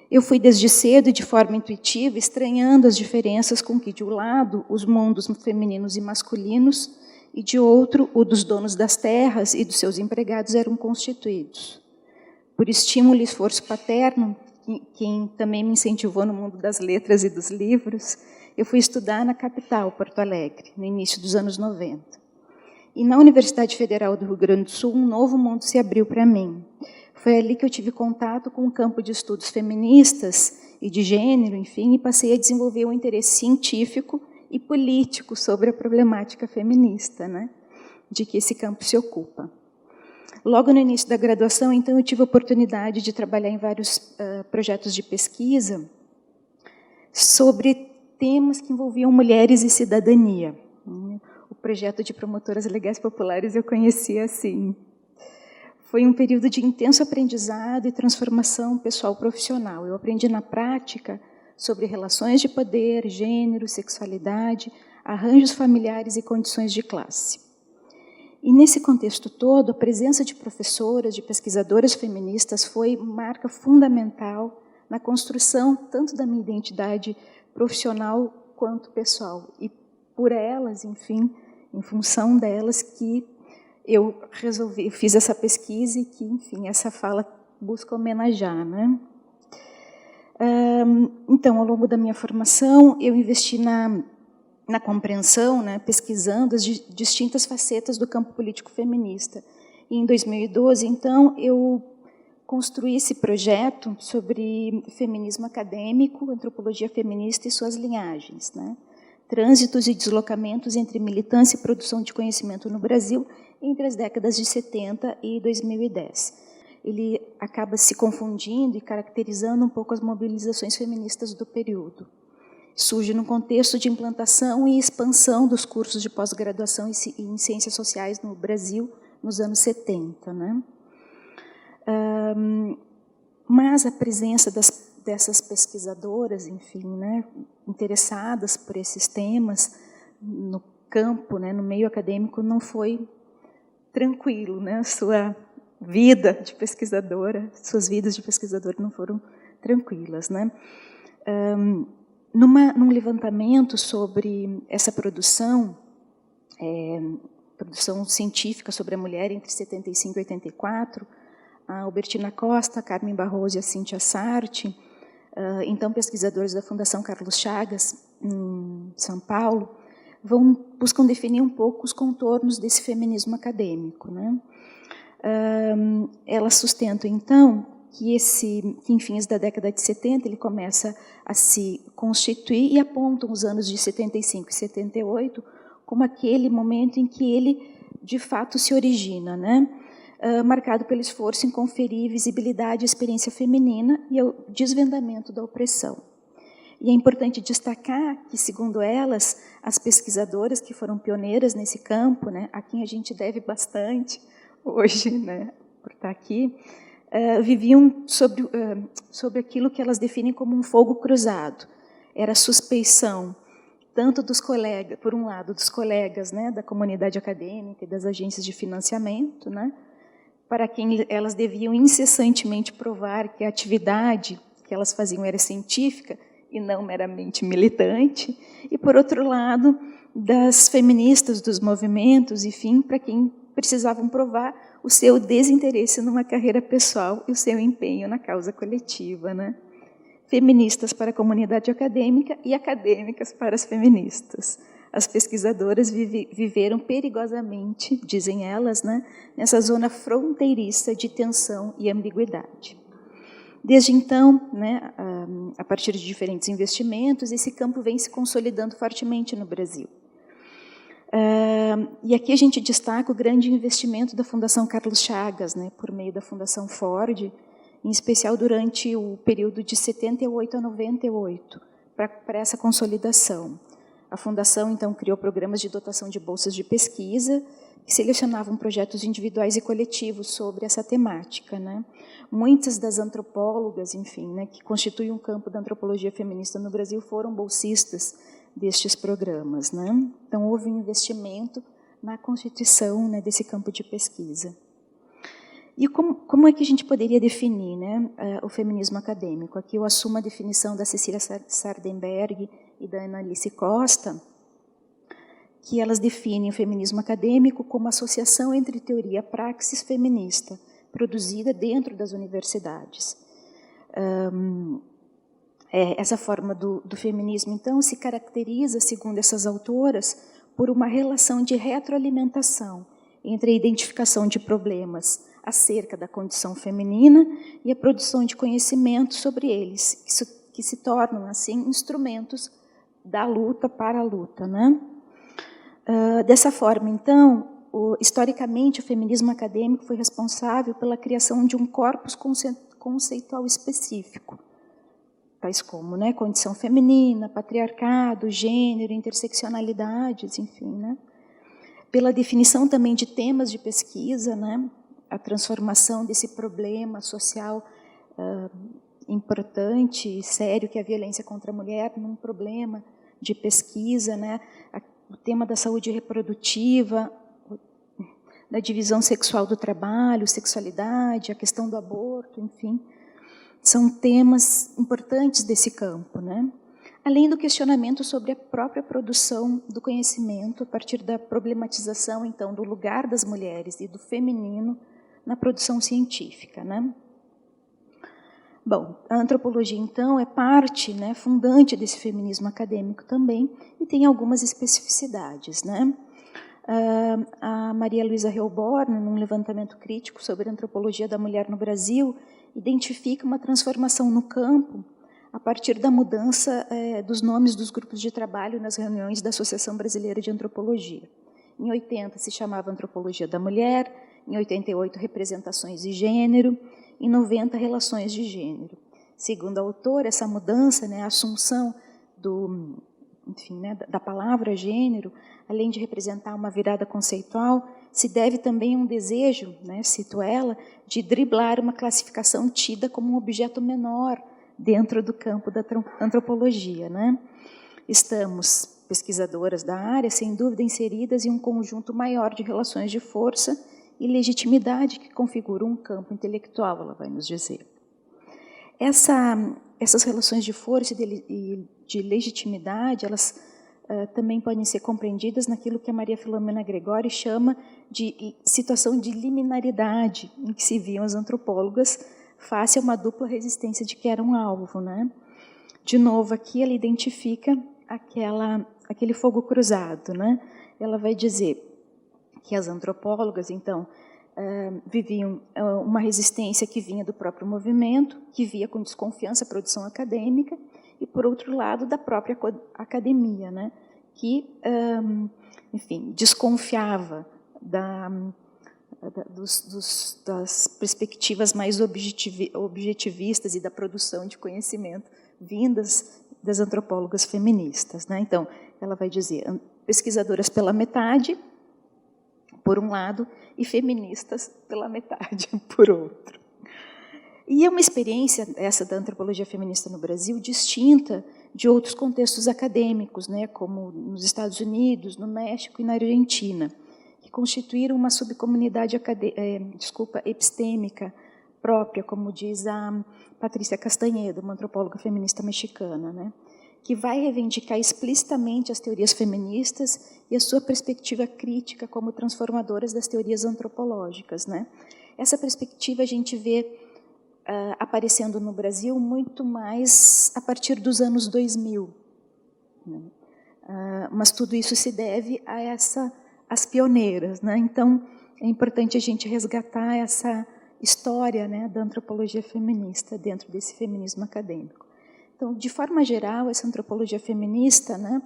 Speaker 3: Eu fui desde cedo e de forma intuitiva estranhando as diferenças com que, de um lado, os mundos femininos e masculinos, e de outro, o dos donos das terras e dos seus empregados eram constituídos. Por estímulo e esforço paterno, quem também me incentivou no mundo das letras e dos livros, eu fui estudar na capital, Porto Alegre, no início dos anos 90. E na Universidade Federal do Rio Grande do Sul, um novo mundo se abriu para mim. Foi ali que eu tive contato com o campo de estudos feministas e de gênero, enfim, e passei a desenvolver um interesse científico e político sobre a problemática feminista, né? de que esse campo se ocupa. Logo no início da graduação, então, eu tive a oportunidade de trabalhar em vários projetos de pesquisa sobre temas que envolviam mulheres e cidadania. O projeto de promotoras legais populares eu conheci assim. Foi um período de intenso aprendizado e transformação pessoal-profissional. Eu aprendi na prática sobre relações de poder, gênero, sexualidade, arranjos familiares e condições de classe. E, nesse contexto todo, a presença de professoras, de pesquisadoras feministas foi marca fundamental na construção tanto da minha identidade profissional quanto pessoal. E por elas, enfim, em função delas, que eu fiz essa pesquisa e que, enfim, essa fala busca homenagear, né? Então, ao longo da minha formação, eu investi na compreensão, né, pesquisando as distintas facetas do campo político feminista. E, em 2012, então, eu construí esse projeto sobre feminismo acadêmico, antropologia feminista e suas linhagens, né? Trânsitos e deslocamentos entre militância e produção de conhecimento no Brasil entre as décadas de 70 e 2010. Ele acaba se confundindo e caracterizando um pouco as mobilizações feministas do período. Surge no contexto de implantação e expansão dos cursos de pós-graduação em ciências sociais no Brasil nos anos 70. Né? Mas a presença dessas pesquisadoras, enfim, né, interessadas por esses temas no campo, né, no meio acadêmico, não foi tranquilo, né? Sua vida de pesquisadora, suas vidas de pesquisadora não foram tranquilas, né? Num levantamento sobre essa produção científica sobre a mulher entre 75 e 84, a Albertina Costa, a Carmen Barroso e a Cíntia Sarti, então pesquisadores da Fundação Carlos Chagas, em São Paulo, buscam definir um pouco os contornos desse feminismo acadêmico, né? Elas sustentam, então, que em fins da década de 70 ele começa a se constituir e apontam os anos de 75 e 78 como aquele momento em que ele, de fato, se origina, né? Marcado pelo esforço em conferir visibilidade à experiência feminina e ao desvendamento da opressão. E é importante destacar que, segundo elas, as pesquisadoras que foram pioneiras nesse campo, né, a quem a gente deve bastante hoje, né, por estar aqui, viviam sobre aquilo que elas definem como um fogo cruzado. Era a suspeição, tanto dos colegas, por um lado, dos colegas, né, da comunidade acadêmica e das agências de financiamento, né, para quem elas deviam incessantemente provar que a atividade que elas faziam era científica e não meramente militante, e, por outro lado, das feministas, dos movimentos, enfim, para quem precisavam provar o seu desinteresse numa carreira pessoal e o seu empenho na causa coletiva, né? Feministas para a comunidade acadêmica e acadêmicas para as feministas. As pesquisadoras viveram perigosamente, dizem elas, né, nessa zona fronteiriça de tensão e ambiguidade. Desde então, né, a partir de diferentes investimentos, esse campo vem se consolidando fortemente no Brasil. E aqui a gente destaca o grande investimento da Fundação Carlos Chagas, né, por meio da Fundação Ford, em especial durante o período de 78 a 98, para essa consolidação. A Fundação, então, criou programas de dotação de bolsas de pesquisa, que selecionavam projetos individuais e coletivos sobre essa temática, né? Muitas das antropólogas, enfim, né, que constituem um campo da antropologia feminista no Brasil foram bolsistas destes programas, né? Então, houve um investimento na constituição, né, desse campo de pesquisa. E como é que a gente poderia definir, né, o feminismo acadêmico? Aqui eu assumo a definição da Cecília Sardenberg e da Annalise Costa, que elas definem o feminismo acadêmico como associação entre teoria e praxis feminista, produzida dentro das universidades. Essa forma do feminismo, então, se caracteriza, segundo essas autoras, por uma relação de retroalimentação entre a identificação de problemas acerca da condição feminina e a produção de conhecimento sobre eles, que se tornam, assim, instrumentos da luta para a luta, né? Dessa forma, então, historicamente, o feminismo acadêmico foi responsável pela criação de um corpus conceitual específico, tais como, né, condição feminina, patriarcado, gênero, interseccionalidades, enfim, né, pela definição também de temas de pesquisa, né, a transformação desse problema social importante e sério que é a violência contra a mulher num problema de pesquisa, né, o tema da saúde reprodutiva, da divisão sexual do trabalho, sexualidade, a questão do aborto, enfim, são temas importantes desse campo, né? Além do questionamento sobre a própria produção do conhecimento a partir da problematização, então, do lugar das mulheres e do feminino na produção científica, né? Bom, a antropologia, então, é parte, né, fundante desse feminismo acadêmico também e tem algumas especificidades, né? A Maria Luísa Helborn, num levantamento crítico sobre a antropologia da mulher no Brasil, identifica uma transformação no campo a partir da mudança dos nomes dos grupos de trabalho nas reuniões da Associação Brasileira de Antropologia. Em 80 se chamava Antropologia da Mulher, em 88 Representações de Gênero, em 90 Relações de Gênero. Segundo a autora, essa mudança, né, a assunção enfim, né, da palavra gênero, além de representar uma virada conceitual, se deve também a um desejo, né, cito ela, de driblar uma classificação tida como um objeto menor dentro do campo da antropologia, né? Estamos, pesquisadoras da área, sem dúvida inseridas em um conjunto maior de relações de força e legitimidade que configura um campo intelectual, ela vai nos dizer. Essas relações de força e de legitimidade, elas também podem ser compreendidas naquilo que a Maria Filomena Gregori chama de situação de liminaridade, em que se viam as antropólogas face a uma dupla resistência de que eram alvo, né? De novo, aqui ela identifica aquele fogo cruzado, né? Ela vai dizer que as antropólogas, então, viviam uma resistência que vinha do próprio movimento, que via com desconfiança a produção acadêmica, e, por outro lado, da própria academia, né, que, enfim, desconfiava das perspectivas mais objetivistas e da produção de conhecimento vindas das antropólogas feministas, né? Então, ela vai dizer, pesquisadoras pela metade, por um lado, e feministas pela metade, por outro. E é uma experiência, essa da antropologia feminista no Brasil, distinta de outros contextos acadêmicos, né, como nos Estados Unidos, no México e na Argentina, que constituíram uma subcomunidade epistêmica própria, como diz a Patrícia Castanhedo, uma antropóloga feminista mexicana, né, que vai reivindicar explicitamente as teorias feministas e a sua perspectiva crítica como transformadoras das teorias antropológicas, né. Essa perspectiva a gente vê aparecendo no Brasil muito mais a partir dos anos 2000. Né? Mas tudo isso se deve a as pioneiras. Né? Então, é importante a gente resgatar essa história, né, da antropologia feminista dentro desse feminismo acadêmico. Então, de forma geral, essa antropologia feminista, né,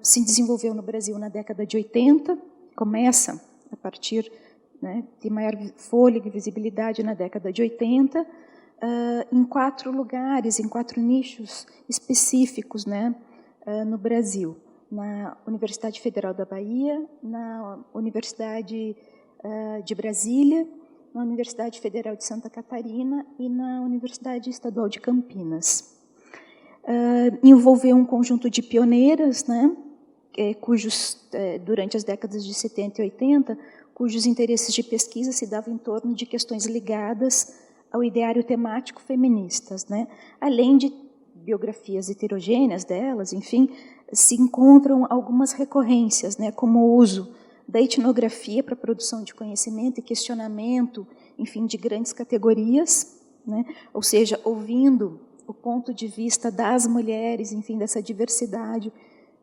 Speaker 3: se desenvolveu no Brasil na década de 80, começa a partir... Né, tem maior fôlego e visibilidade na década de 80, em 4 lugares, em 4 nichos específicos, né, no Brasil. Na Universidade Federal da Bahia, na Universidade de Brasília, na Universidade Federal de Santa Catarina e na Universidade Estadual de Campinas. Envolveu um conjunto de pioneiras, né, cujos, durante as décadas de 70 e 80, cujos interesses de pesquisa se davam em torno de questões ligadas ao ideário temático feministas, né? Além de biografias heterogêneas delas, enfim, se encontram algumas recorrências, né? Como o uso da etnografia para a produção de conhecimento e questionamento, enfim, de grandes categorias, né? Ou seja, ouvindo o ponto de vista das mulheres, enfim, dessa diversidade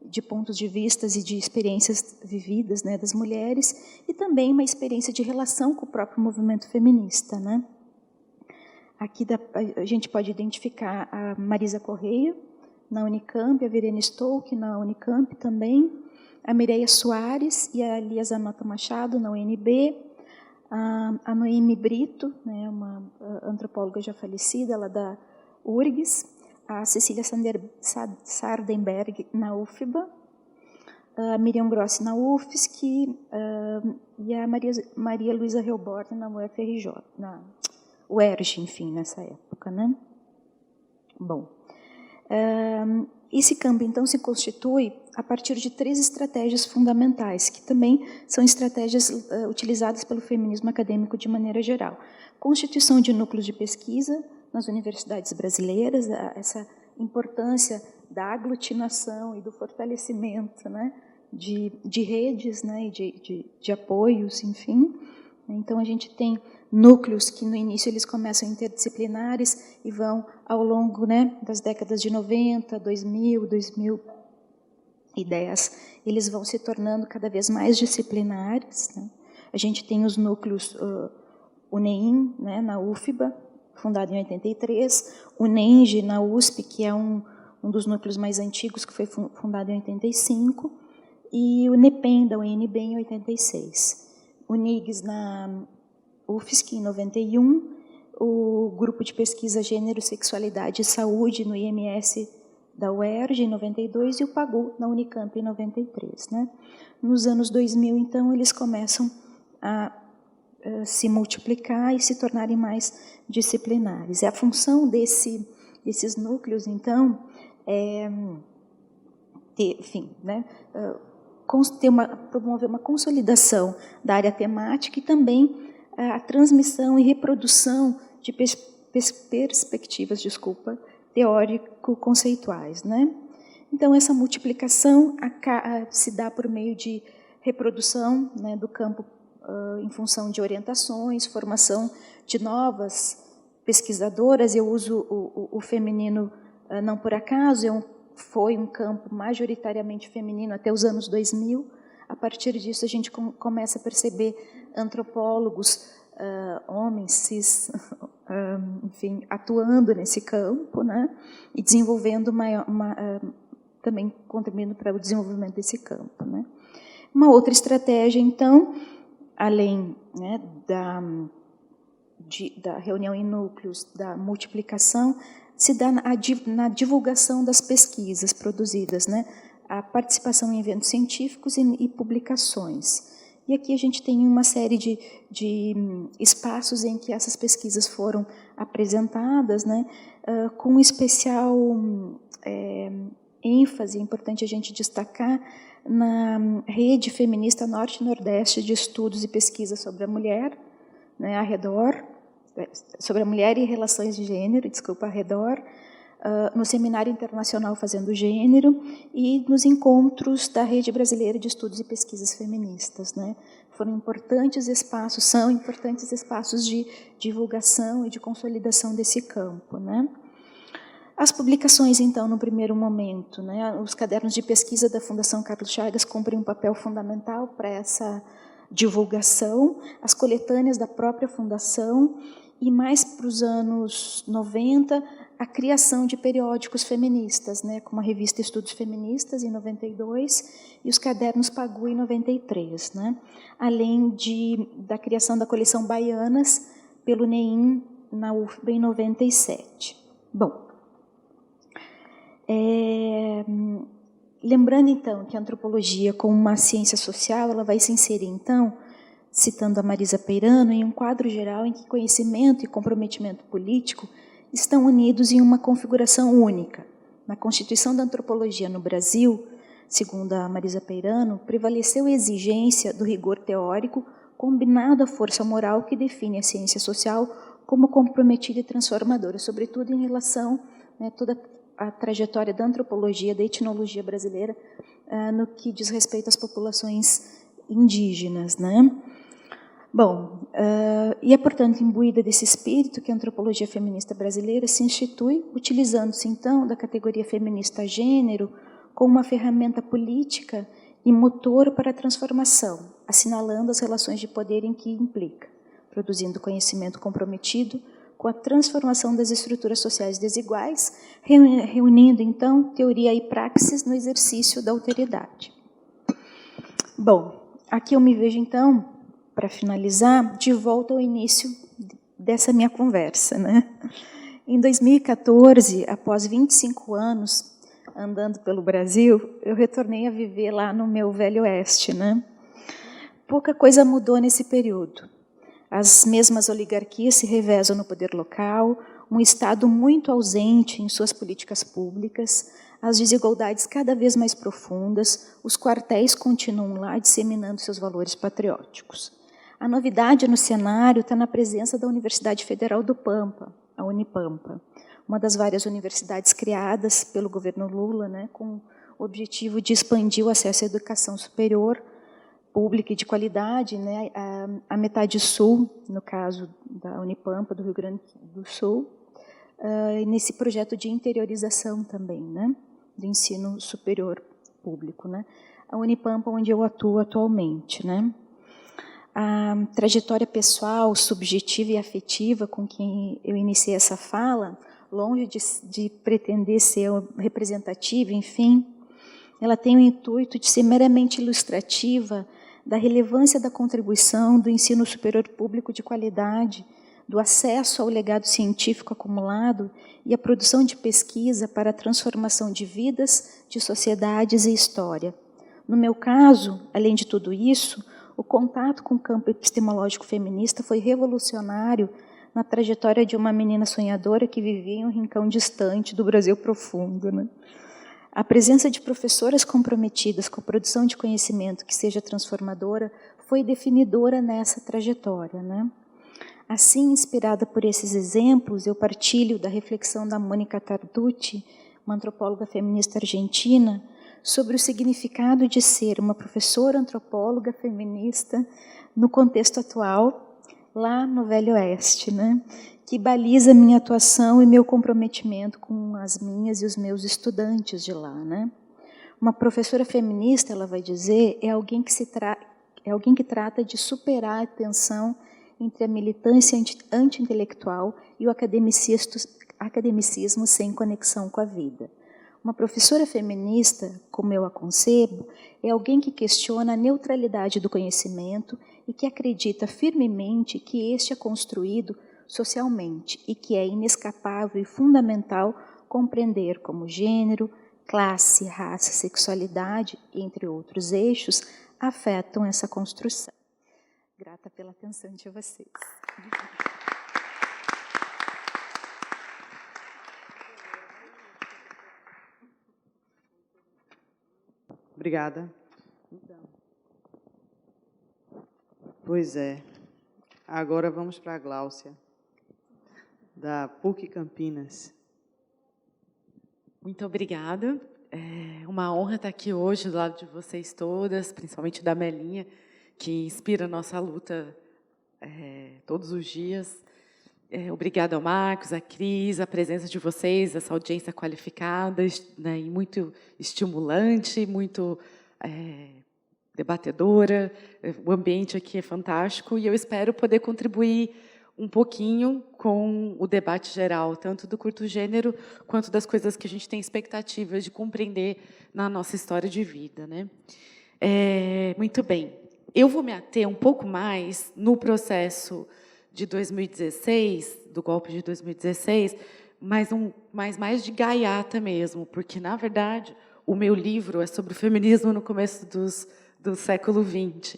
Speaker 3: de pontos de vista e de experiências vividas, né, das mulheres, e também uma experiência de relação com o próprio movimento feminista. Né? Aqui a gente pode identificar a Marisa Correia, na Unicamp, a Verena Stolk, na Unicamp também, a Mireia Soares e a Lia Zanota Machado, na UNB, a Noemi Brito, né, uma antropóloga já falecida, ela da URGS, a Cecília Sardenberg, na UFBA, a Miriam Grossi, na UFSC, e a Maria Luísa Helborn, na UFRJ, na UERJ, enfim, nessa época, né? Bom, esse campo, então, se constitui a partir de 3 estratégias fundamentais, que também são estratégias utilizadas pelo feminismo acadêmico de maneira geral. Constituição de núcleos de pesquisa nas universidades brasileiras, essa importância da aglutinação e do fortalecimento, né, de redes, né, e de apoios, enfim. Então, a gente tem núcleos que, no início, eles começam interdisciplinares e vão, ao longo, né, das décadas de 90, 2000, 2010, eles vão se tornando cada vez mais disciplinares, né? A gente tem os núcleos, o NEIM, né, na UFBA, fundado em 83, o NENGE, na USP, que é um dos núcleos mais antigos, que foi fundado em 85, e o NEPEM, da UNB, em 86. O NIGS, na UFSC, em 91, o Grupo de Pesquisa Gênero, Sexualidade e Saúde, no IMS da UERJ, em 92, e o PAGU, na Unicamp, em 93. Né? Nos anos 2000, então, eles começam a se multiplicar e se tornarem mais disciplinares. E a função desses núcleos, então, é ter, enfim, né, promover uma consolidação da área temática e também a transmissão e reprodução de perspectivas, teórico-conceituais, né? Então, essa multiplicação se dá por meio de reprodução, né, do campo em função de orientações, formação de novas pesquisadoras. Eu uso o feminino não por acaso, foi um campo majoritariamente feminino até os anos 2000. A partir disso, a gente começa a perceber antropólogos, homens cis, enfim, atuando nesse campo, né, e desenvolvendo também contribuindo para o desenvolvimento desse campo, né. Uma outra estratégia, então, além, né, da reunião em núcleos, da multiplicação, se dá na divulgação das pesquisas produzidas, né, a participação em eventos científicos e publicações. E aqui a gente tem uma série de espaços em que essas pesquisas foram apresentadas, né, com especial ênfase, é importante a gente destacar, na Rede Feminista Norte-Nordeste de Estudos e Pesquisa sobre a Mulher, né, sobre a mulher e relações de gênero, no Seminário Internacional Fazendo Gênero e nos encontros da Rede Brasileira de Estudos e Pesquisas Feministas, né? São importantes espaços de divulgação e de consolidação desse campo, né? As publicações, então, no primeiro momento, né, os cadernos de pesquisa da Fundação Carlos Chagas cumprem um papel fundamental para essa divulgação, as coletâneas da própria Fundação, e mais para os anos 90, a criação de periódicos feministas, né, como a revista Estudos Feministas, em 92, e os cadernos PAGU, em 93, né, além da criação da coleção Baianas, pelo NEIM, na UFBA, em 97. Bom, lembrando, então, que a antropologia, como uma ciência social, ela vai se inserir, então, citando a Marisa Peirano, em um quadro geral em que conhecimento e comprometimento político estão unidos em uma configuração única. Na constituição da antropologia no Brasil, segundo a Marisa Peirano, prevaleceu a exigência do rigor teórico combinado à força moral que define a ciência social como comprometida e transformadora, sobretudo em relação, né, toda a trajetória da antropologia, da etnologia brasileira, no que diz respeito às populações indígenas, né? Bom, e é, portanto, imbuída desse espírito que a antropologia feminista brasileira se institui, utilizando-se, então, da categoria feminista gênero como uma ferramenta política e motor para a transformação, assinalando as relações de poder em que implica, produzindo conhecimento comprometido com a transformação das estruturas sociais desiguais, reunindo, então, teoria e praxis no exercício da alteridade. Bom, aqui eu me vejo, então, para finalizar, de volta ao início dessa minha conversa, né? Em 2014, após 25 anos andando pelo Brasil, eu retornei a viver lá no meu Velho Oeste, né? Pouca coisa mudou nesse período. As mesmas oligarquias se revezam no poder local, um Estado muito ausente em suas políticas públicas, as desigualdades cada vez mais profundas, os quartéis continuam lá disseminando seus valores patrióticos. A novidade no cenário está na presença da Universidade Federal do Pampa, a Unipampa, uma das várias universidades criadas pelo governo Lula, né, com o objetivo de expandir o acesso à educação superior, pública e de qualidade, né, a metade sul, no caso da Unipampa, do Rio Grande do Sul, nesse projeto de interiorização também, né, do ensino superior público, né, a Unipampa onde eu atuo atualmente, né. A trajetória pessoal, subjetiva e afetiva com quem eu iniciei essa fala, longe de pretender ser representativa, enfim, ela tem o intuito de ser meramente ilustrativa da relevância da contribuição do ensino superior público de qualidade, do acesso ao legado científico acumulado e a produção de pesquisa para a transformação de vidas, de sociedades e história. No meu caso, além de tudo isso, o contato com o campo epistemológico feminista foi revolucionário na trajetória de uma menina sonhadora que vivia em um rincão distante do Brasil profundo, né? A presença de professoras comprometidas com a produção de conhecimento que seja transformadora foi definidora nessa trajetória, né? Assim, inspirada por esses exemplos, eu partilho da reflexão da Mônica Tarducci, uma antropóloga feminista argentina, sobre o significado de ser uma professora antropóloga feminista no contexto atual, lá no Velho Oeste, né? Que baliza minha atuação e meu comprometimento com as minhas e os meus estudantes de lá, né? Uma professora feminista, ela vai dizer, é alguém que trata de superar a tensão entre a militância anti-intelectual e o academicismo sem conexão com a vida. Uma professora feminista, como eu a concebo, é alguém que questiona a neutralidade do conhecimento e que acredita firmemente que este é construído socialmente e que é inescapável e fundamental compreender como gênero, classe, raça, sexualidade, entre outros eixos, afetam essa construção. Grata pela atenção de vocês.
Speaker 1: Obrigada. Pois é. Agora vamos para a Gláucia, da PUC Campinas.
Speaker 4: Muito obrigada. É uma honra estar aqui hoje do lado de vocês todas, principalmente da Melinha, que inspira a nossa luta todos os dias. Obrigada ao Marcos, à Cris, a presença de vocês, essa audiência qualificada, né, e muito estimulante, muito debatedora. O ambiente aqui é fantástico e eu espero poder contribuir um pouquinho com o debate geral, tanto do curto gênero, quanto das coisas que a gente tem expectativas de compreender na nossa história de vida, né? Muito bem. Eu vou me ater um pouco mais no processo de 2016, do golpe de 2016, mas mais de gaiata mesmo, porque, na verdade, o meu livro é sobre o feminismo no começo do século XX.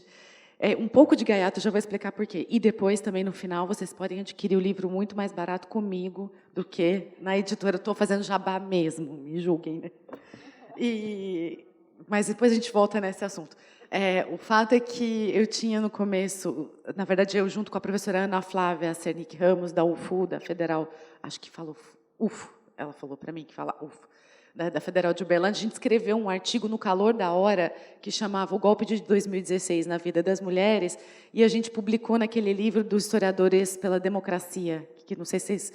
Speaker 4: Um pouco de gaiata, eu já vou explicar por quê. E depois, também, no final, vocês podem adquirir o livro muito mais barato comigo do que na editora. Eu estou fazendo jabá mesmo, me julguem, né? Mas depois a gente volta nesse assunto. O fato é que eu tinha no começo, na verdade, eu junto com a professora Ana Flávia Cernic Ramos, da UFU, da Federal, acho que falou UFO, ela falou para mim que fala UFO, da Federal de Uberlândia, a gente escreveu um artigo no calor da hora que chamava O Golpe de 2016 na Vida das Mulheres, e a gente publicou naquele livro dos historiadores pela democracia, que não sei se vocês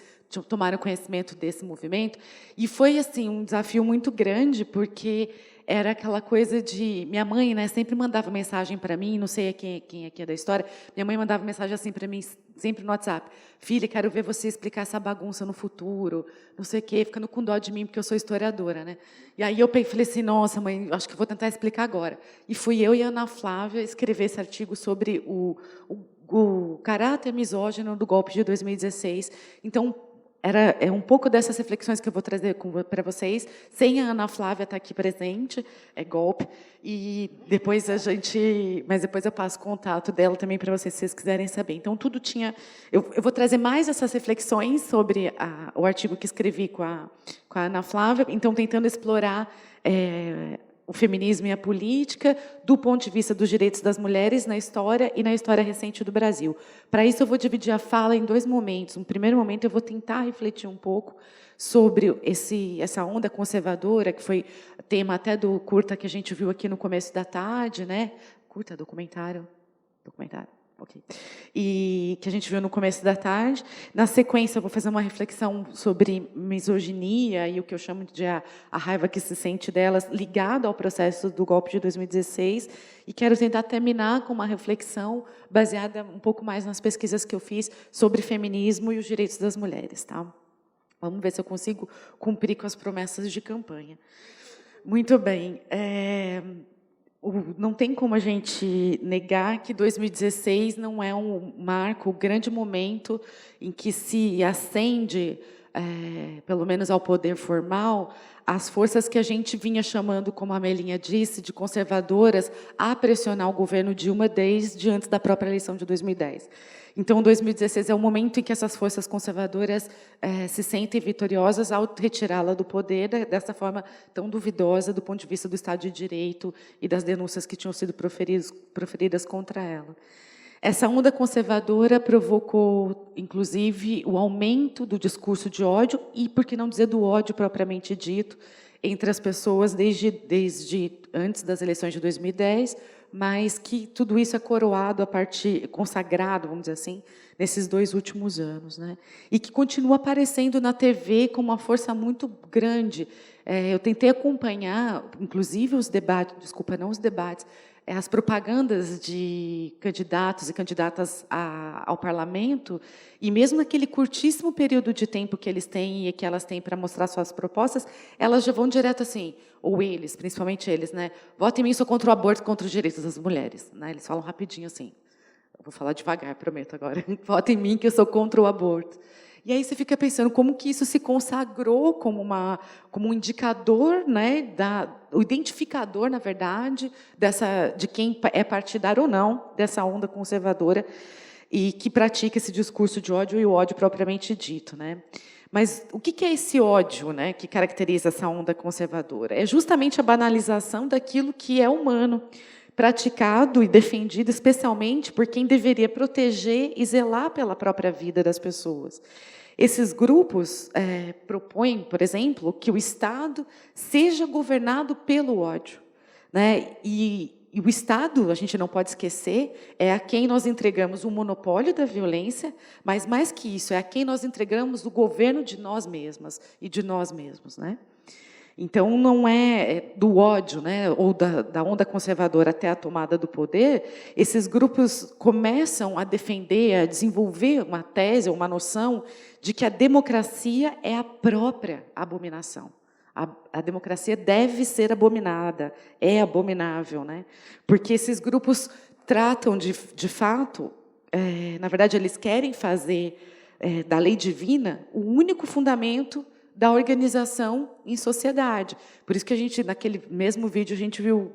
Speaker 4: tomaram conhecimento desse movimento, e foi assim um desafio muito grande, porque era aquela coisa de... Minha mãe, né, sempre mandava mensagem para mim, não sei quem aqui é da história, minha mãe mandava mensagem assim para mim, sempre no WhatsApp: filha, quero ver você explicar essa bagunça no futuro, não sei o quê, ficando com dó de mim, porque eu sou historiadora, né? E aí eu falei assim: nossa, mãe, acho que eu vou tentar explicar agora. E fui eu e a Ana Flávia escrever esse artigo sobre o caráter misógino do golpe de 2016. Então, é um pouco dessas reflexões que eu vou trazer para vocês, sem a Ana Flávia estar aqui presente, é golpe, e depois mas depois eu passo o contato dela também para vocês, se vocês quiserem saber. Então, tudo tinha... Eu vou trazer mais essas reflexões sobre o artigo que escrevi com a Ana Flávia, então, tentando explorar o feminismo e a política, do ponto de vista dos direitos das mulheres na história e na história recente do Brasil. Para isso, eu vou dividir a fala em 2 momentos. No primeiro momento, eu vou tentar refletir um pouco sobre essa onda conservadora, que foi tema até do curta que a gente viu aqui no começo da tarde, né? Curta, documentário, ok. E que a gente viu no começo da tarde. Na sequência, eu vou fazer uma reflexão sobre misoginia e o que eu chamo de a raiva que se sente delas, ligado ao processo do golpe de 2016. E quero tentar terminar com uma reflexão baseada um pouco mais nas pesquisas que eu fiz sobre feminismo e os direitos das mulheres. Tá? Vamos ver se eu consigo cumprir com as promessas de campanha. Muito bem. Não tem como a gente negar que 2016 não é um marco, um grande momento em que se ascende, pelo menos ao poder formal, as forças que a gente vinha chamando, como a Melinha disse, de conservadoras, a pressionar o governo Dilma desde antes da própria eleição de 2010. Então, 2016 é o momento em que essas forças conservadoras se sentem vitoriosas ao retirá-la do poder dessa forma tão duvidosa do ponto de vista do Estado de Direito e das denúncias que tinham sido proferidas contra ela. Essa onda conservadora provocou, inclusive, o aumento do discurso de ódio e, por que não dizer, do ódio propriamente dito, entre as pessoas desde antes das eleições de 2010, mas que tudo isso é coroado consagrado, vamos dizer assim, nesses 2 últimos anos, né? E que continua aparecendo na TV com uma força muito grande. Eu tentei acompanhar, inclusive, os debates, as propagandas de candidatos e candidatas ao parlamento, e mesmo naquele curtíssimo período de tempo que eles têm e que elas têm para mostrar suas propostas, elas já vão direto assim, ou eles, principalmente eles, né? Votem em mim, sou contra o aborto, contra os direitos das mulheres. Né? Eles falam rapidinho assim. Eu vou falar devagar, prometo agora. Votem em mim, que eu sou contra o aborto. E aí você fica pensando como que isso se consagrou como um indicador, né, o identificador, na verdade, de quem é partidário ou não dessa onda conservadora e que pratica esse discurso de ódio e o ódio propriamente dito, né? Mas o que é esse ódio, né, que caracteriza essa onda conservadora? É justamente a banalização daquilo que é humano, praticado e defendido especialmente por quem deveria proteger e zelar pela própria vida das pessoas. Esses grupos propõem, por exemplo, que o Estado seja governado pelo ódio, né? E o Estado, a gente não pode esquecer, é a quem nós entregamos o monopólio da violência, mas, mais que isso, é a quem nós entregamos o governo de nós mesmas e de nós mesmos, né? Então, não é do ódio, né, ou da onda conservadora até a tomada do poder, esses grupos começam a defender, a desenvolver uma tese, uma noção de que a democracia é a própria abominação. A democracia deve ser abominada, é abominável, né? Porque esses grupos tratam, de fato, na verdade, eles querem fazer da lei divina o único fundamento da organização em sociedade. Por isso que a gente, naquele mesmo vídeo, a gente viu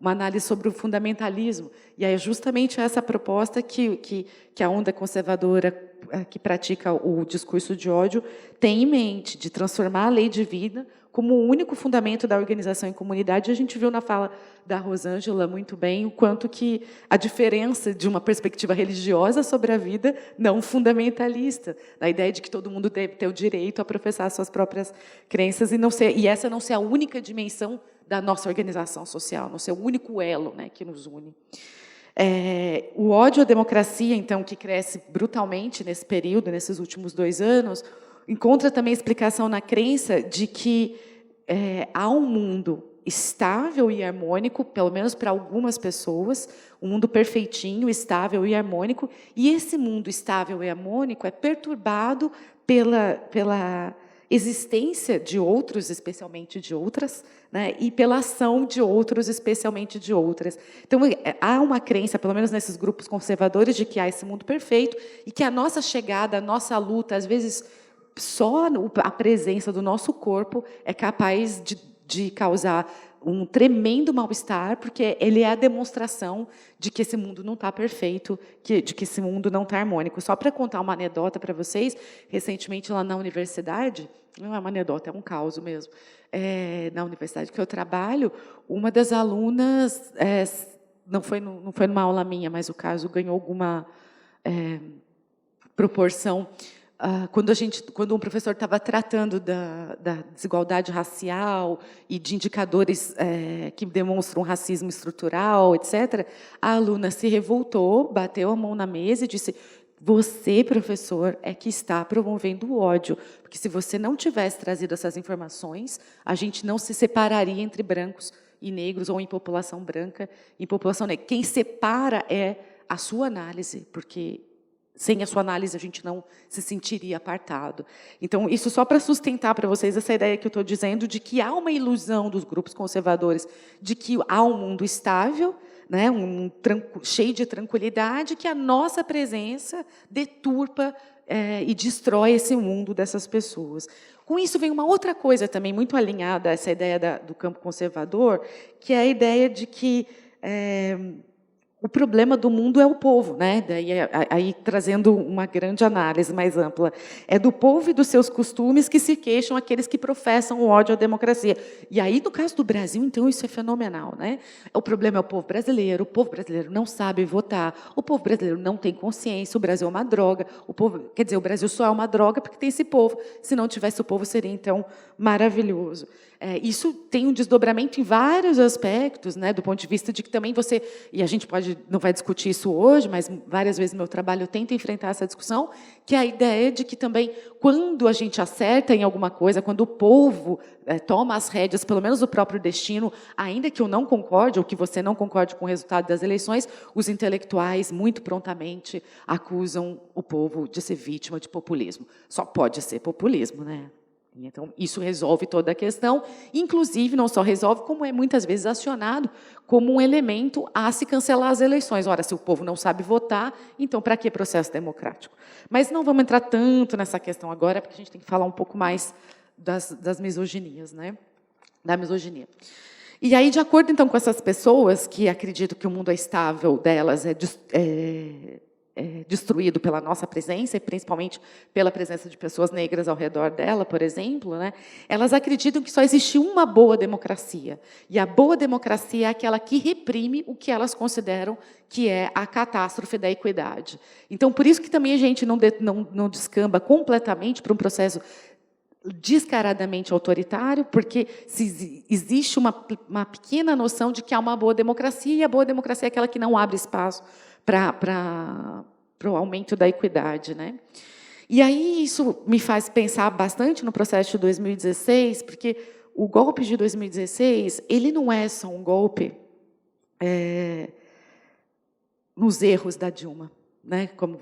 Speaker 4: uma análise sobre o fundamentalismo. E é justamente essa proposta que a onda conservadora que pratica o discurso de ódio tem em mente, de transformar a lei divina como o único fundamento da organização em comunidade. A gente viu na fala da Rosângela muito bem o quanto que a diferença de uma perspectiva religiosa sobre a vida não fundamentalista, da ideia de que todo mundo deve ter o direito a professar suas próprias crenças e essa não ser a única dimensão da nossa organização social, não ser o único elo, né, que nos une. O ódio à democracia, então, que cresce brutalmente nesse período, nesses últimos 2 anos, encontra também explicação na crença de que há um mundo estável e harmônico, pelo menos para algumas pessoas, um mundo perfeitinho, estável e harmônico, e esse mundo estável e harmônico é perturbado pela existência de outros, especialmente de outras, né, e pela ação de outros, especialmente de outras. Então, há uma crença, pelo menos nesses grupos conservadores, de que há esse mundo perfeito e que a nossa chegada, a nossa luta, às vezes, só a presença do nosso corpo é capaz de causar um tremendo mal-estar, porque ele é a demonstração de que esse mundo não está perfeito, de que esse mundo não está harmônico. Só para contar uma anedota para vocês, recentemente lá na universidade, não é uma anedota, é um caos mesmo, na universidade que eu trabalho, uma das alunas, não foi numa aula minha, mas o caso ganhou alguma proporção. Quando um professor estava tratando da desigualdade racial e de indicadores que demonstram racismo estrutural, etc., a aluna se revoltou, bateu a mão na mesa e disse: você, professor, é que está promovendo o ódio, porque se você não tivesse trazido essas informações, a gente não se separaria entre brancos e negros, ou em população branca e população negra. Quem separa é a sua análise, porque sem a sua análise, a gente não se sentiria apartado. Então, isso só para sustentar para vocês essa ideia que eu estou dizendo, de que há uma ilusão dos grupos conservadores, de que há um mundo estável, né, cheio de tranquilidade, que a nossa presença deturpa e destrói esse mundo dessas pessoas. Com isso, vem uma outra coisa também, muito alinhada a essa ideia do campo conservador, que é a ideia de que o problema do mundo é o povo, né? Daí, aí trazendo uma grande análise mais ampla. É do povo e dos seus costumes que se queixam aqueles que professam o ódio à democracia. E aí, no caso do Brasil, então, isso é fenomenal, né? O problema é o povo brasileiro não sabe votar, o povo brasileiro não tem consciência, o Brasil é uma droga, quer dizer, o Brasil só é uma droga porque tem esse povo. Se não tivesse o povo, seria, então, maravilhoso. Isso tem um desdobramento em vários aspectos, né, do ponto de vista de que também você, e a gente não vai discutir isso hoje, mas várias vezes no meu trabalho eu tento enfrentar essa discussão, que é a ideia de que também, quando a gente acerta em alguma coisa, quando o povo toma as rédeas, pelo menos do próprio destino, ainda que eu não concorde, ou que você não concorde com o resultado das eleições, os intelectuais, muito prontamente, acusam o povo de ser vítima de populismo. Só pode ser populismo, né? Então, isso resolve toda a questão, inclusive, não só resolve, como é muitas vezes acionado como um elemento a se cancelar as eleições. Ora, se o povo não sabe votar, então, para que processo democrático? Mas não vamos entrar tanto nessa questão agora, porque a gente tem que falar um pouco mais das misoginias, né? Da misoginia. E aí, de acordo, então, com essas pessoas que acreditam que o mundo é estável delas é destruído pela nossa presença, e principalmente pela presença de pessoas negras ao redor dela, por exemplo, né, elas acreditam que só existe uma boa democracia. E a boa democracia é aquela que reprime o que elas consideram que é a catástrofe da equidade. Então, por isso que também a gente não descamba completamente para um processo descaradamente autoritário, porque existe uma pequena noção de que há uma boa democracia, e a boa democracia é aquela que não abre espaço para o aumento da equidade, né? E aí isso me faz pensar bastante no processo de 2016, porque o golpe de 2016 ele não é só um golpe nos erros da Dilma, né? Como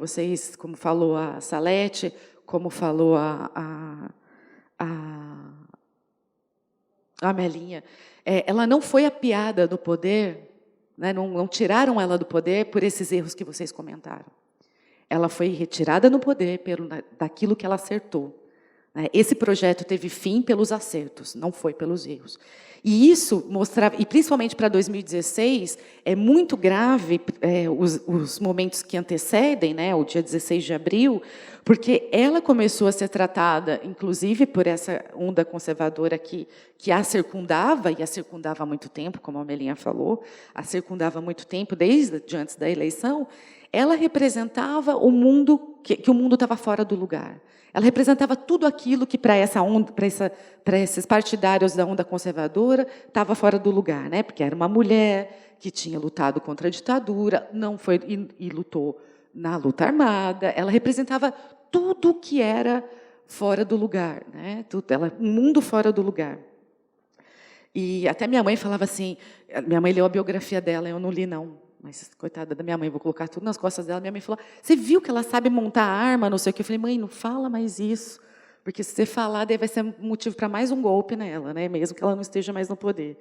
Speaker 4: falou a Salete, como falou a Melinha, ela não foi apiada do poder. Né, não tiraram ela do poder por esses erros que vocês comentaram. Ela foi retirada do poder daquilo que ela acertou. Né? Esse projeto teve fim pelos acertos, não foi pelos erros. E isso mostrava, e principalmente para 2016, é muito grave os momentos que antecedem, né, o dia 16 de abril, porque ela começou a ser tratada, inclusive, por essa onda conservadora que a circundava, e a circundava há muito tempo, como a Melinha falou, a circundava há muito tempo, desde antes da eleição. Ela representava o mundo, que o mundo estava fora do lugar. Ela representava tudo aquilo que, para esses partidários da onda conservadora, estava fora do lugar, né? Porque era uma mulher que tinha lutado contra a ditadura, não foi e lutou na luta armada. Ela representava tudo que era fora do lugar, né? Um mundo fora do lugar. E até minha mãe falava assim, minha mãe leu a biografia dela, eu não li não, mas coitada da minha mãe, vou colocar tudo nas costas dela. Minha mãe falou, você viu que ela sabe montar arma, não sei o quê? Eu falei, mãe, não fala mais isso, porque se você falar, daí vai ser motivo para mais um golpe nela, né? Mesmo que ela não esteja mais no poder.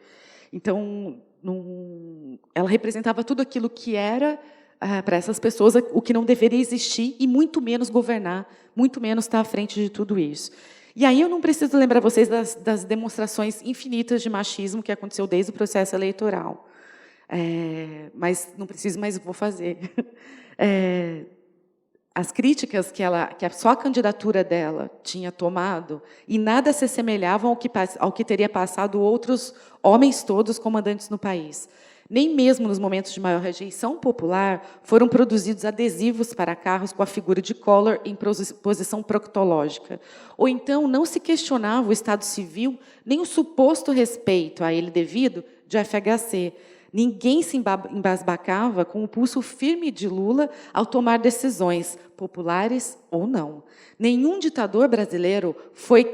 Speaker 4: Então, ela representava tudo aquilo que era, para essas pessoas, o que não deveria existir, e muito menos governar, muito menos estar à frente de tudo isso. E aí eu não preciso lembrar vocês das demonstrações infinitas de machismo que aconteceu desde o processo eleitoral. Mas não preciso, mas vou fazer. As críticas que só a candidatura dela tinha tomado, e nada se assemelhavam ao que teria passado outros homens todos comandantes no país. Nem mesmo nos momentos de maior rejeição popular foram produzidos adesivos para carros com a figura de Collor em posição proctológica. Ou então não se questionava o Estado Civil, nem o suposto respeito a ele devido de FHC. Ninguém se embasbacava com o pulso firme de Lula ao tomar decisões, populares ou não. Nenhum ditador brasileiro foi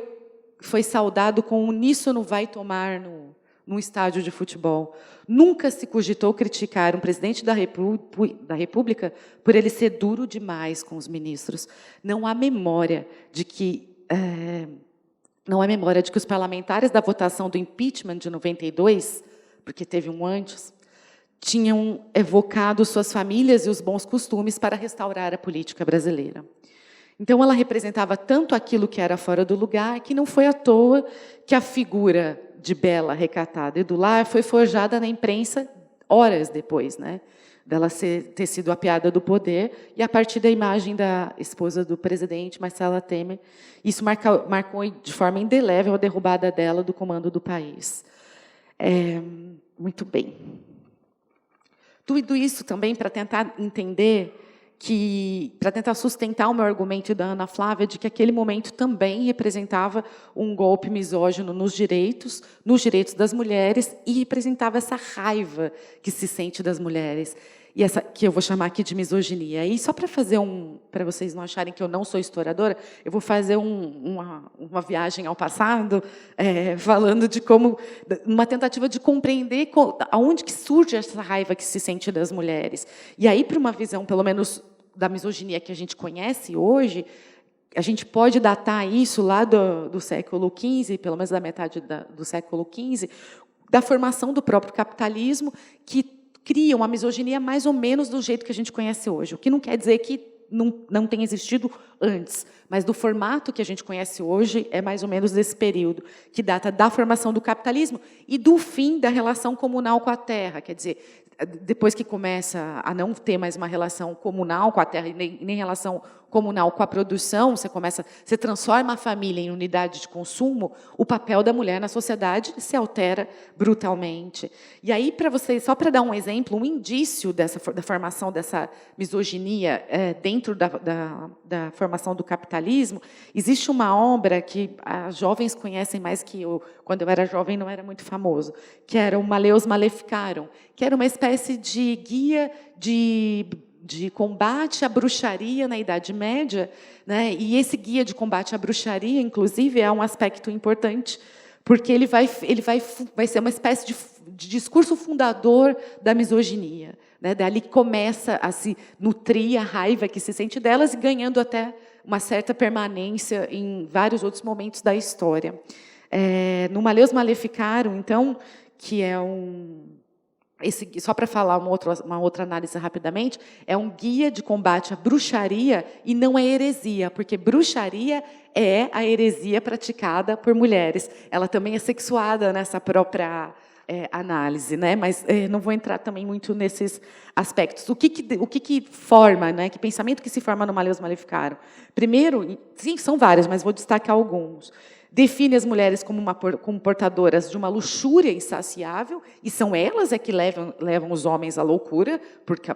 Speaker 4: saudado com uníssono vai tomar num estádio de futebol. Nunca se cogitou criticar um presidente da República por ele ser duro demais com os ministros. Não há memória de que os parlamentares da votação do impeachment de 92, porque teve um antes, tinham evocado suas famílias e os bons costumes para restaurar a política brasileira. Então, ela representava tanto aquilo que era fora do lugar, que não foi à toa que a figura de bela, recatada e do lar foi forjada na imprensa horas depois, né, dela ter sido a piada do poder, e a partir da imagem da esposa do presidente, Marcela Temer, isso marcou de forma indelével a derrubada dela do comando do país. Muito bem. Tudo isso também para tentar entender para tentar sustentar o meu argumento da Ana Flávia de que aquele momento também representava um golpe misógino nos direitos das mulheres, e representava essa raiva que se sente das mulheres, e essa que eu vou chamar aqui de misoginia. E só para vocês não acharem que eu não sou historiadora, eu vou fazer uma viagem ao passado, falando de como, uma tentativa de compreender aonde que surge essa raiva que se sente das mulheres. E aí, para uma visão, pelo menos, da misoginia que a gente conhece hoje, a gente pode datar isso lá do século XV, pelo menos da metade do século XV, da formação do próprio capitalismo, que cria uma misoginia mais ou menos do jeito que a gente conhece hoje. O que não quer dizer que não tenha existido antes, mas do formato que a gente conhece hoje é mais ou menos desse período, que data da formação do capitalismo e do fim da relação comunal com a terra. Quer dizer, depois que começa a não ter mais uma relação comunal com a terra, nem relação comunal com a produção, você transforma a família em unidade de consumo, o papel da mulher na sociedade se altera brutalmente. E aí, só para dar um exemplo, um indício da formação dessa misoginia dentro da formação do capitalismo, existe uma obra que as jovens conhecem mais que eu. Quando eu era jovem, não era muito famoso, que era o Maleus Maleficarum, que era uma espécie de guia de combate à bruxaria na Idade Média, né? E esse guia de combate à bruxaria, inclusive, é um aspecto importante, porque ele vai ser uma espécie de discurso fundador da misoginia, né? Dali começa a se nutrir a raiva que se sente delas, e ganhando até uma certa permanência em vários outros momentos da história. No Maleus Maleficarum, então, que é só para falar uma outra análise rapidamente, é um guia de combate à bruxaria, e não é heresia, porque bruxaria é a heresia praticada por mulheres. Ela também é sexuada nessa própria análise, né? Mas não vou entrar também muito nesses aspectos. O que forma, né? Que pensamento que se forma no Maleus Maleficarum? Primeiro, sim, são vários, mas vou destacar alguns. Define as mulheres como portadoras de uma luxúria insaciável, e são elas que levam os homens à loucura,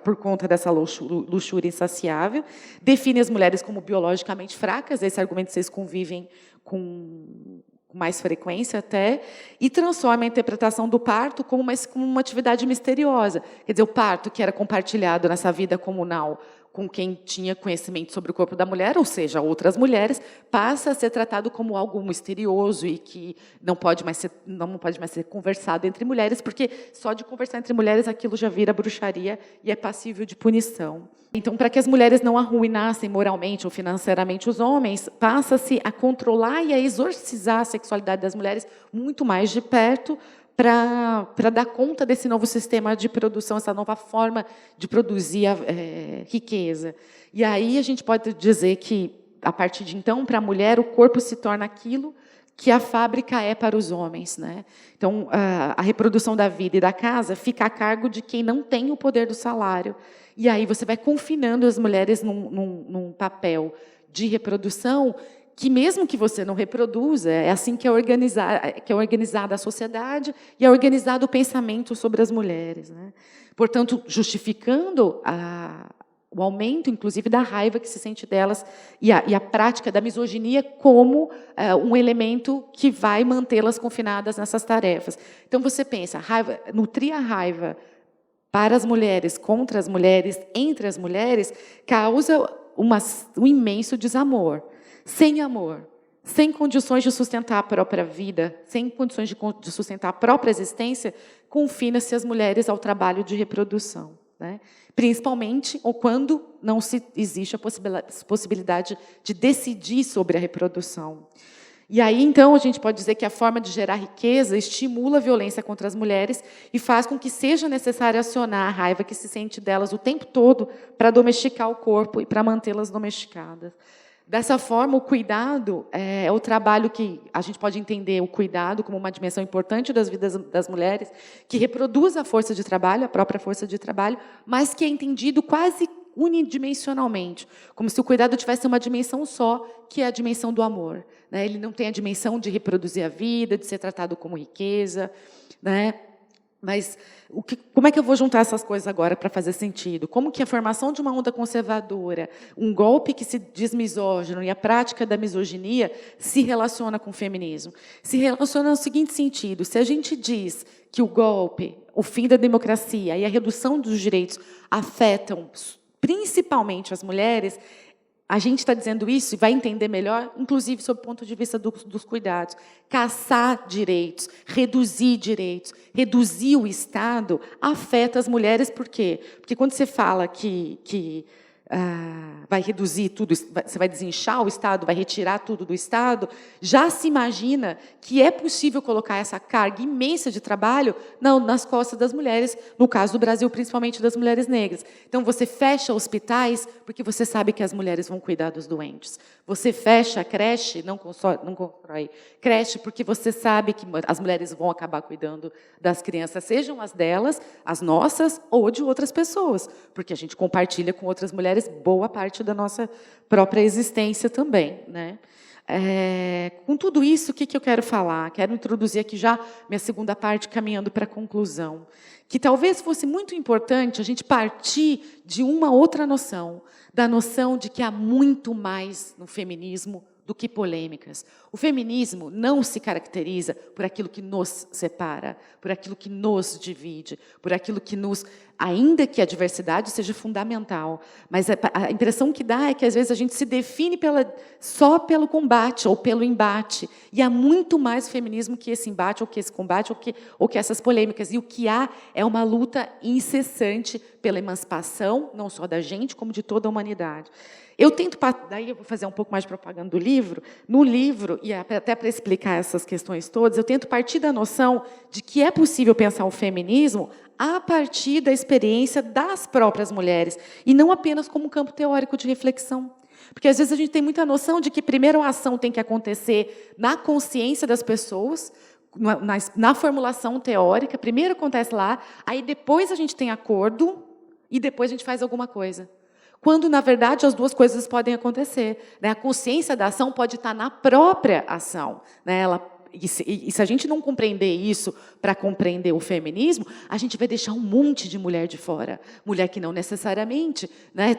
Speaker 4: por conta dessa luxúria insaciável. Define as mulheres como biologicamente fracas, esse argumento vocês convivem com mais frequência até, e transforma a interpretação do parto como uma atividade misteriosa. Quer dizer, o parto, que era compartilhado nessa vida comunal com quem tinha conhecimento sobre o corpo da mulher, ou seja, outras mulheres, passa a ser tratado como algo misterioso e que não pode mais ser conversado entre mulheres, porque só de conversar entre mulheres aquilo já vira bruxaria e é passível de punição. Então, para que as mulheres não arruinassem moralmente ou financeiramente os homens, passa-se a controlar e a exorcizar a sexualidade das mulheres muito mais de perto, para dar conta desse novo sistema de produção, essa nova forma de produzir riqueza. E aí a gente pode dizer que, a partir de então, para a mulher, o corpo se torna aquilo que a fábrica é para os homens, né? Então, a reprodução da vida e da casa fica a cargo de quem não tem o poder do salário. E aí você vai confinando as mulheres num papel de reprodução que, mesmo que você não reproduza, é assim que é organizada a sociedade e é organizado o pensamento sobre as mulheres, né? Portanto, justificando o aumento, inclusive, da raiva que se sente delas e a prática da misoginia como um elemento que vai mantê-las confinadas nessas tarefas. Então, você pensa, nutrir a raiva para as mulheres, contra as mulheres, entre as mulheres, causa um imenso desamor. Sem amor, sem condições de sustentar a própria vida, sem condições de sustentar a própria existência, confina-se as mulheres ao trabalho de reprodução, né? Principalmente ou quando não existe a possibilidade de decidir sobre a reprodução. E aí, então, a gente pode dizer que a forma de gerar riqueza estimula a violência contra as mulheres e faz com que seja necessário acionar a raiva que se sente delas o tempo todo para domesticar o corpo e para mantê-las domesticadas. Dessa forma, o cuidado é o trabalho que a gente pode entender o cuidado como uma dimensão importante das vidas das mulheres, que reproduz a força de trabalho, a própria força de trabalho, mas que é entendido quase unidimensionalmente, como se o cuidado tivesse uma dimensão só, que é a dimensão do amor, né? Ele não tem a dimensão de reproduzir a vida, de ser tratado como riqueza, né? Mas como é que eu vou juntar essas coisas agora para fazer sentido? Como que a formação de uma onda conservadora, um golpe que se diz misógino e a prática da misoginia se relaciona com o feminismo? Se relaciona no seguinte sentido: se a gente diz que o golpe, o fim da democracia e a redução dos direitos afetam principalmente as mulheres, a gente está dizendo isso e vai entender melhor, inclusive, sob o ponto de vista dos cuidados. Caçar direitos, reduzir o Estado, afeta as mulheres. Por quê? Porque quando você fala que vai reduzir tudo, você vai desinchar o Estado, vai retirar tudo do Estado, já se imagina que é possível colocar essa carga imensa de trabalho nas costas das mulheres, no caso do Brasil, principalmente das mulheres negras. Então, você fecha hospitais porque você sabe que as mulheres vão cuidar dos doentes. Você fecha a creche, não constrói creche, porque você sabe que as mulheres vão acabar cuidando das crianças, sejam as delas, as nossas, ou de outras pessoas, porque a gente compartilha com outras mulheres boa parte da nossa própria existência também, né? Com tudo isso, o que eu quero falar? Quero introduzir aqui já minha segunda parte, caminhando para a conclusão, que talvez fosse muito importante a gente partir de uma outra noção, da noção de que há muito mais no feminismo do que polêmicas. O feminismo não se caracteriza por aquilo que nos separa, por aquilo que nos divide, por aquilo que nos... Ainda que a diversidade seja fundamental, mas a impressão que dá é que, às vezes, a gente se define só pelo combate ou pelo embate. E há muito mais feminismo que esse embate, ou que esse combate, ou que essas polêmicas. E o que há é uma luta incessante pela emancipação, não só da gente, como de toda a humanidade. Eu tento, daí eu vou fazer um pouco mais de propaganda do livro. No livro, e até para explicar essas questões todas, eu tento partir da noção de que é possível pensar o feminismo a partir da experiência das próprias mulheres, e não apenas como um campo teórico de reflexão. Porque, às vezes, a gente tem muita noção de que, primeiro, a ação tem que acontecer na consciência das pessoas, na formulação teórica, primeiro acontece lá, aí depois a gente tem acordo, e depois a gente faz alguma coisa. Quando, na verdade, as duas coisas podem acontecer, né? A consciência da ação pode estar na própria ação, né? E se a gente não compreender isso para compreender o feminismo, a gente vai deixar um monte de mulher de fora. Mulher que não necessariamente, né,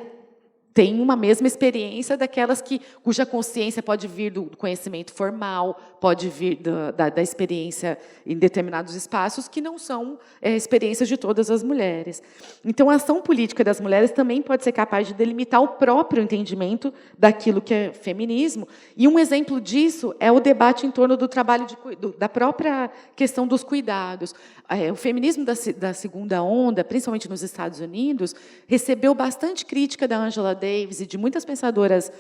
Speaker 4: têm uma mesma experiência daquelas cuja consciência pode vir do conhecimento formal, pode vir da experiência em determinados espaços, que não são experiências de todas as mulheres. Então, a ação política das mulheres também pode ser capaz de delimitar o próprio entendimento daquilo que é feminismo. E um exemplo disso é o debate em torno do trabalho da própria questão dos cuidados. O feminismo da segunda onda, principalmente nos Estados Unidos, recebeu bastante crítica da Angela Davis e de muitas pensadoras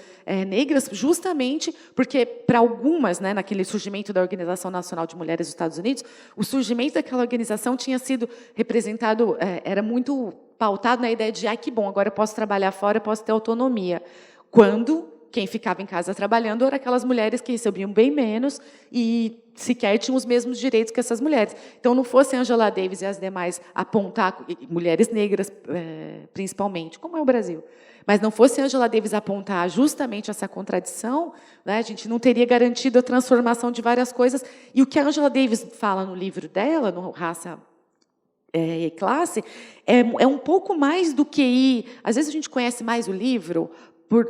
Speaker 4: negras, justamente porque, para algumas, né, naquele surgimento da Organização Nacional de Mulheres dos Estados Unidos, o surgimento daquela organização tinha sido representado, era muito pautado na ideia de que bom, agora eu posso trabalhar fora, eu posso ter autonomia. Quando quem ficava em casa trabalhando eram aquelas mulheres que recebiam bem menos e sequer tinham os mesmos direitos que essas mulheres. Então, não fosse Angela Davis e as demais apontar, mulheres negras principalmente, como é o Brasil, mas não fosse Angela Davis apontar justamente essa contradição, né, a gente não teria garantido a transformação de várias coisas. E o que a Angela Davis fala no livro dela, no Raça e Classe, é um pouco mais do que ir... Às vezes a gente conhece mais o livro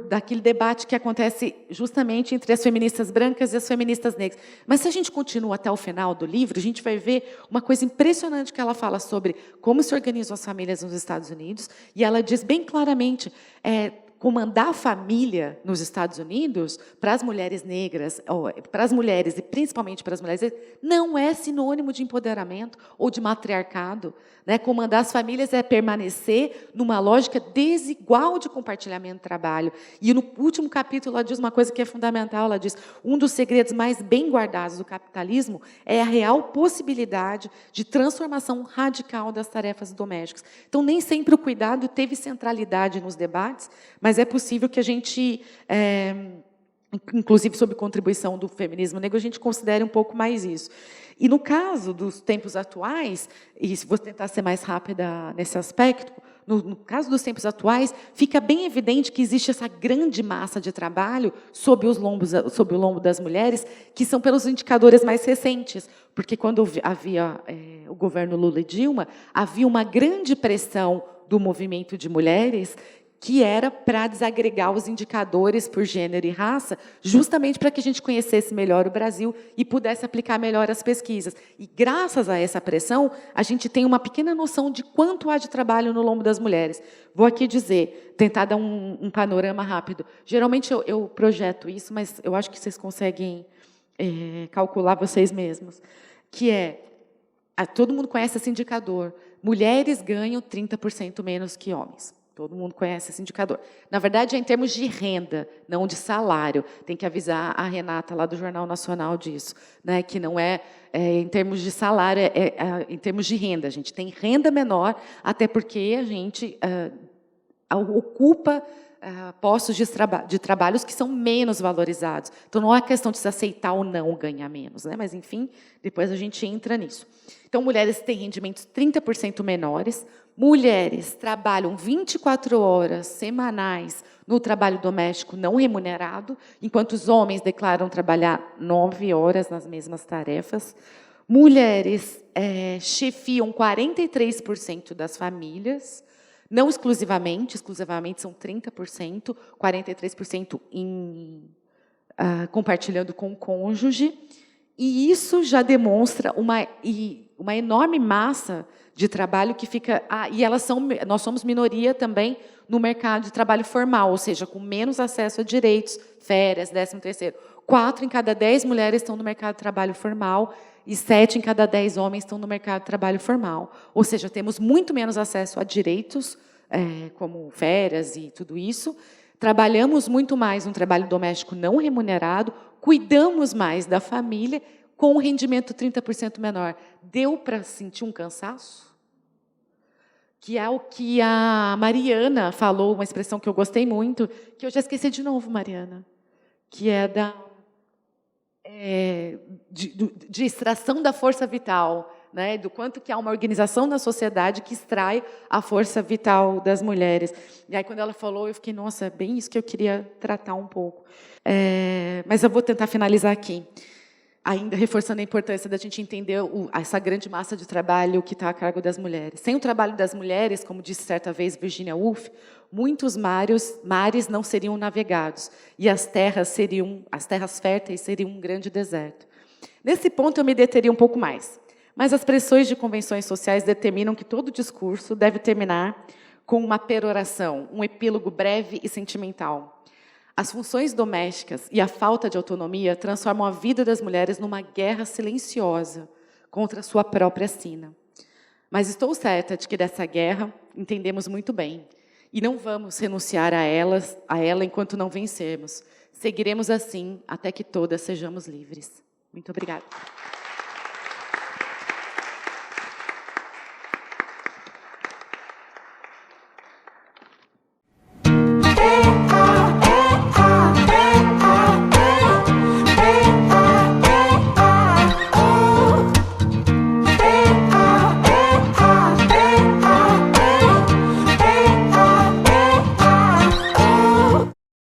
Speaker 4: daquele debate que acontece justamente entre as feministas brancas e as feministas negras. Mas, se a gente continua até o final do livro, a gente vai ver uma coisa impressionante que ela fala sobre como se organizam as famílias nos Estados Unidos, e ela diz bem claramente, comandar a família nos Estados Unidos, para as mulheres negras, para as mulheres, e principalmente para as mulheres, não é sinônimo de empoderamento ou de matriarcado. Né? Comandar as famílias é permanecer numa lógica desigual de compartilhamento do trabalho. E no último capítulo ela diz uma coisa que é fundamental, ela diz, um dos segredos mais bem guardados do capitalismo é a real possibilidade de transformação radical das tarefas domésticas. Então, nem sempre o cuidado teve centralidade nos debates, mas é possível que a gente, inclusive sob contribuição do feminismo negro, a gente considere um pouco mais isso. E no caso dos tempos atuais, e vou tentar ser mais rápida nesse aspecto, no caso dos tempos atuais, fica bem evidente que existe essa grande massa de trabalho sob o lombo das mulheres, que são pelos indicadores mais recentes, porque quando havia o governo Lula e Dilma, havia uma grande pressão do movimento de mulheres, que era para desagregar os indicadores por gênero e raça, justamente para que a gente conhecesse melhor o Brasil e pudesse aplicar melhor as pesquisas. E, graças a essa pressão, a gente tem uma pequena noção de quanto há de trabalho no lombo das mulheres. Vou aqui tentar dar um panorama rápido. Geralmente, eu projeto isso, mas eu acho que vocês conseguem calcular vocês mesmos, que todo mundo conhece esse indicador. Mulheres ganham 30% menos que homens. Todo mundo conhece esse indicador. Na verdade, é em termos de renda, não de salário. Tem que avisar a Renata, lá do Jornal Nacional, disso. Né? Que não em termos de salário, em termos de renda. A gente tem renda menor, até porque a gente ocupa postos de trabalhos que são menos valorizados. Então, não é questão de se aceitar ou não ganhar menos. Né? Mas, enfim, depois a gente entra nisso. Então, mulheres têm rendimentos 30% menores. Mulheres trabalham 24 horas semanais no trabalho doméstico não remunerado, enquanto os homens declaram trabalhar 9 horas nas mesmas tarefas. Mulheres chefiam 43% das famílias, não exclusivamente são 30%, 43% compartilhando com o cônjuge, e isso já demonstra uma enorme massa de trabalho que fica... nós somos minoria também no mercado de trabalho formal, ou seja, com menos acesso a direitos, férias, 13º. 4 em cada 10 mulheres estão no mercado de trabalho formal e 7 em cada 10 homens estão no mercado de trabalho formal. Ou seja, temos muito menos acesso a direitos, como férias e tudo isso. Trabalhamos muito mais no trabalho doméstico não remunerado, cuidamos mais da família, com um rendimento 30% menor. Deu para sentir um cansaço? Que é o que a Mariana falou, uma expressão que eu gostei muito, que eu já esqueci de novo, Mariana, que é de extração da força vital, né, do quanto que há uma organização na sociedade que extrai a força vital das mulheres. E aí, quando ela falou, eu fiquei, nossa, é bem isso que eu queria tratar um pouco. Mas eu vou tentar finalizar aqui. ainda reforçando a importância da gente entender essa grande massa de trabalho que está a cargo das mulheres. Sem o trabalho das mulheres, como disse certa vez Virginia Woolf, muitos mares não seriam navegados e as terras férteis seriam um grande deserto. Nesse ponto eu me deteria um pouco mais, mas as pressões de convenções sociais determinam que todo discurso deve terminar com uma peroração, um epílogo breve e sentimental. As funções domésticas e a falta de autonomia transformam a vida das mulheres numa guerra silenciosa contra a sua própria sina. Mas estou certa de que dessa guerra entendemos muito bem e não vamos renunciar a ela enquanto não vencermos. Seguiremos assim até que todas sejamos livres. Muito obrigada.